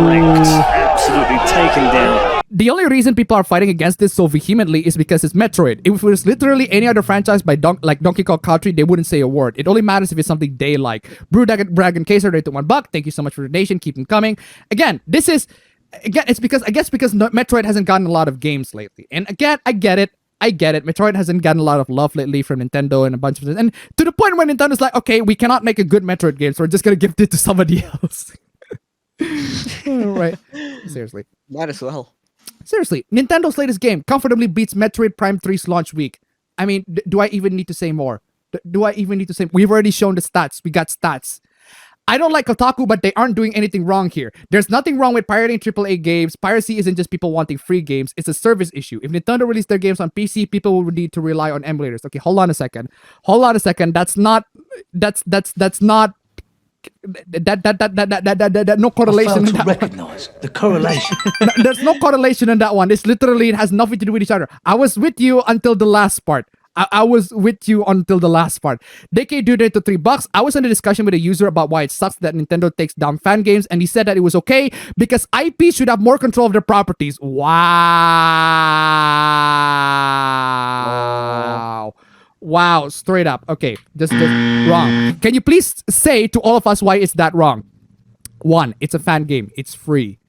wrecked, absolutely taken down. The only reason people are fighting against this so vehemently is because it's Metroid. If it was literally any other franchise by like Donkey Kong Country, they wouldn't say a word. It only matters if it's something they like. Dragon Caser rated $1. Thank you so much for the donation. Keep them coming. Again, it's because Metroid hasn't gotten a lot of games lately. And again, I get it. Metroid hasn't gotten a lot of love lately from Nintendo and a bunch of this. And to the point where Nintendo's like, okay, we cannot make a good Metroid game, so we're just gonna give it to somebody else. Right. Seriously. Might as well. Seriously, Nintendo's latest game comfortably beats Metroid Prime 3's launch week. I mean, do I even need to say more? Do I even need to say? We've already shown the stats. We got stats. I don't like Kotaku, but they aren't doing anything wrong here. There's nothing wrong with pirating AAA games. Piracy isn't just people wanting free games. It's a service issue. If Nintendo released their games on PC, people would need to rely on emulators. Okay, hold on a second. That's not no correlation in that recognize the correlation. There's no correlation in that one. It's literally, it has nothing to do with each other. I was with you until the last part. I was with you until the last part. DK donated to $3. I was in a discussion with a user about why it sucks that Nintendo takes down fan games, and he said that it was okay because IP should have more control of their properties. Wow. Wow, straight up. Okay, just wrong. Can you please say to all of us why is that wrong? One, it's a fan game. It's free.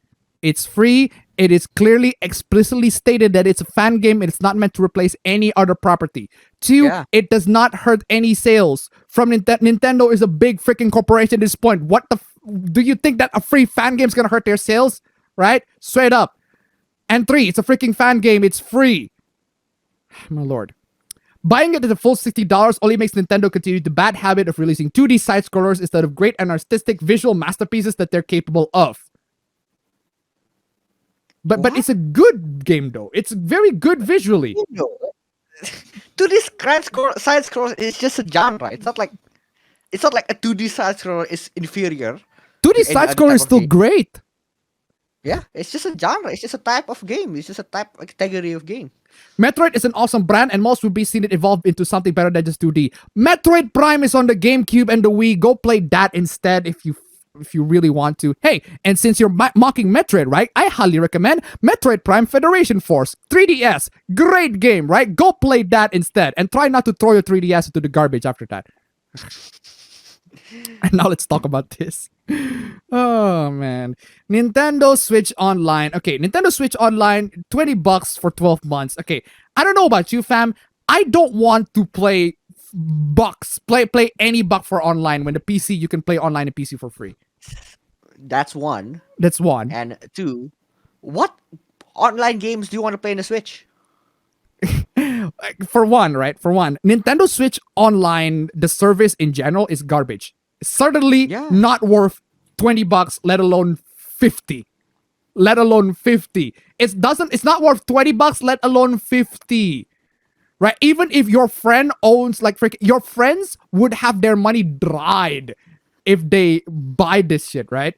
It's free. It is clearly explicitly stated that it's a fan game and it's not meant to replace any other property. Two, it does not hurt any sales. From Nintendo is a big freaking corporation at this point. What the do you think that a free fan game is going to hurt their sales? Right? Straight up. And three, it's a freaking fan game. It's free. My lord. Buying it at a full $60 only makes Nintendo continue the bad habit of releasing 2D side-scrollers instead of great and artistic visual masterpieces that they're capable of. But it's a good game though. It's very good visually. 2D side scroll is just a genre. It's not like a 2D side scroller is inferior. 2D side scroller is still great. Yeah, it's just a genre. It's just a type of game. It's just a category of game. Metroid is an awesome brand, and most would be seen it evolve into something better than just 2D. Metroid Prime is on the GameCube and the Wii. Go play that instead if you really want to. Hey, and since you're mocking Metroid, right? I highly recommend Metroid Prime Federation Force 3DS. Great game, right? Go play that instead, and try not to throw your 3DS into the garbage after that. And now let's talk about this. Oh man, Nintendo Switch Online. Okay, Nintendo Switch Online, $20 for 12 months. Okay, I don't know about you, fam. I don't want to play bucks. Play any buck for online when the PC you can play online and PC for free. That's one. That's one. And two, what online games do you want to play in the Switch? For one, right? For one, Nintendo Switch Online, the service in general is garbage. Certainly Yeah. not worth $20, let alone 50. Let alone 50. It's not worth $20, let alone 50. Right? Even if your friend owns your friends would have their money dried if they buy this shit, right?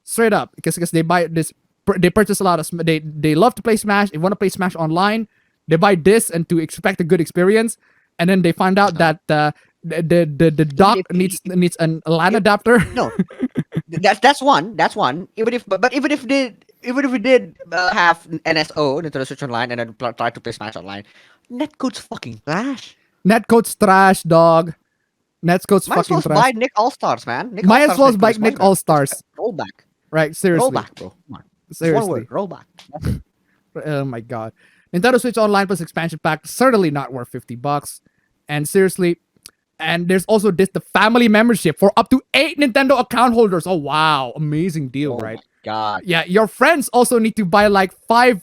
Straight up, because they buy this, they purchase a lot of they love to play Smash. If you want to play Smash online, they buy this and to expect a good experience, and then they find out that the dock needs an LAN adapter. No, that's one. That's one. Even if we did have NSO, Nintendo Switch Online, and then try to play Smash Online, netcode's fucking trash. Netcode's trash, dog. Netcode's Might as well fucking buy trash. Nick All Stars, man. Nick Might as well All-Stars buy netcode is Nick much better. All Stars. Rollback. Right? Seriously. Rollback, bro. Come on. It's one Seriously. word. Rollback. That's it. Oh my god. Nintendo Switch Online plus expansion pack, certainly not worth $50. And seriously, and there's also the family membership for up to 8 Nintendo account holders. Oh wow, amazing deal, Oh right? my god. Yeah, your friends also need to buy like 5-6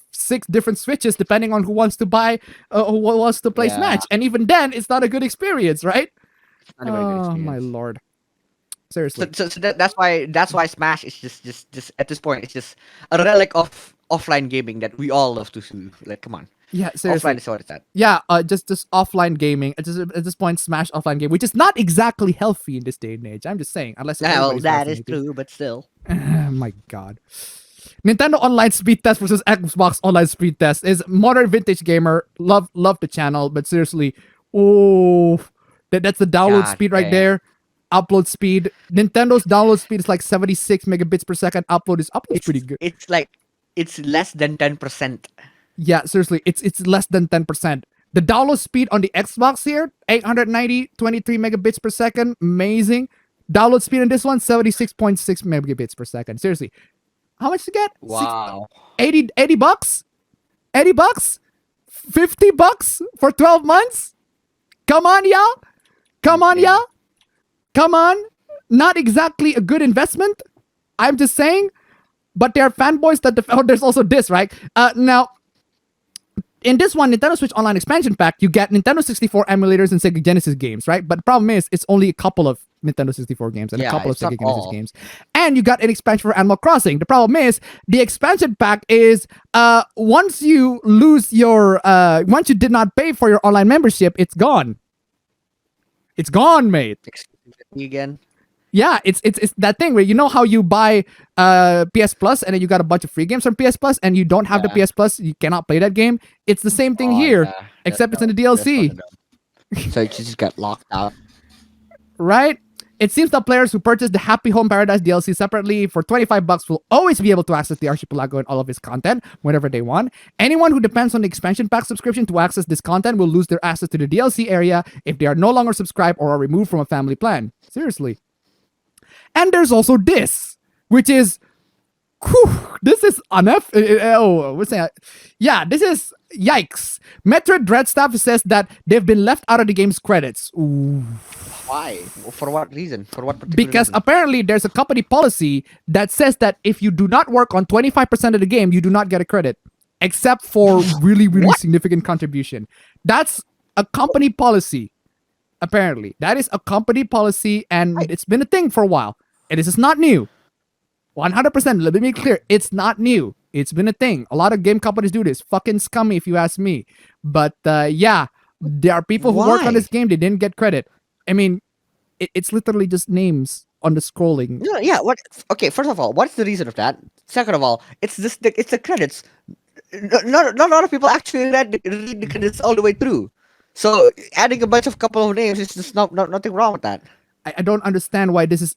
different Switches depending on who wants to buy who wants to play Yeah. Smash. And even then, it's not a good experience, right? Not a very good Oh experience. my lord. Seriously. So that's why Smash is just at this point it's just a relic of offline gaming that we all love to see. Like, come on, Yeah, seriously. offline is what it's at. Yeah, just offline gaming. At this point, Smash offline game, which is not exactly healthy in this day and age. I'm just saying, unless Well, everybody's that is vaccinated. true, but still. Oh my god. Nintendo Online Speed Test versus Xbox Online Speed Test is modern vintage gamer. Love the channel, but seriously, oh, that's the download God speed right damn. there. Upload speed. Nintendo's download speed is like 76 megabits per second. Upload is pretty good. It's like it's less than 10%. Yeah, seriously, it's less than 10%. The download speed on the Xbox here, 890, 23 megabits per second. Amazing. Download speed on this one, 76.6 megabits per second. Seriously. How much to get? Wow. 80 bucks? 80 bucks? 50 bucks for 12 months? Come on, y'all. Come on, y'all. Come on. Not exactly a good investment. I'm just saying. But there are fanboys that there's also this, right? Now, in this one, Nintendo Switch Online expansion pack, you get Nintendo 64 emulators and Sega Genesis games, right? But the problem is, it's only a couple of Nintendo 64 games and a Yeah, couple of it's not Sega Genesis all. games. And you got an expansion for Animal Crossing. The problem is, the expansion pack is, once you lose your, once you did not pay for your online membership, it's gone. It's gone, mate. Exclusivity again. Yeah, it's that thing where you know how you buy PS Plus and then you got a bunch of free games from PS Plus and you don't have the Yeah. PS Plus, you cannot play that game. It's the same thing Oh, here, yeah. except it's in the That's DLC, what it does. So it just got locked out. right? It seems that players who purchase the Happy Home Paradise DLC separately for $25 will always be able to access the archipelago and all of its content whenever they want. Anyone who depends on the expansion pack subscription to access this content will lose their access to the DLC area if they are no longer subscribed or are removed from a family plan. Seriously. And there's also this, which is, this is what's that? Yeah, this is yikes. Metroid Dread staff says that they've been left out of the game's credits. Ooh. Why? For what reason? For what particular Because reason? apparently there's a company policy that says that if you do not work on 25% of the game, you do not get a credit, except for really significant contribution. That's a company policy. Apparently, that is a company policy, and it's been a thing for a while. And this is not new. 100%. Let me make it clear. It's not new. It's been a thing. A lot of game companies do this. Fucking scummy, if you ask me. But yeah, there are people who work on Why? this game. They didn't get credit. I mean, it's literally just names on the scrolling. Yeah. What? Okay. First of all, what's the reason of that? Second of all, it's the credits. Not a lot of people actually read the credits all the way through. So adding a couple of names is just nothing wrong with that. I don't understand why this is.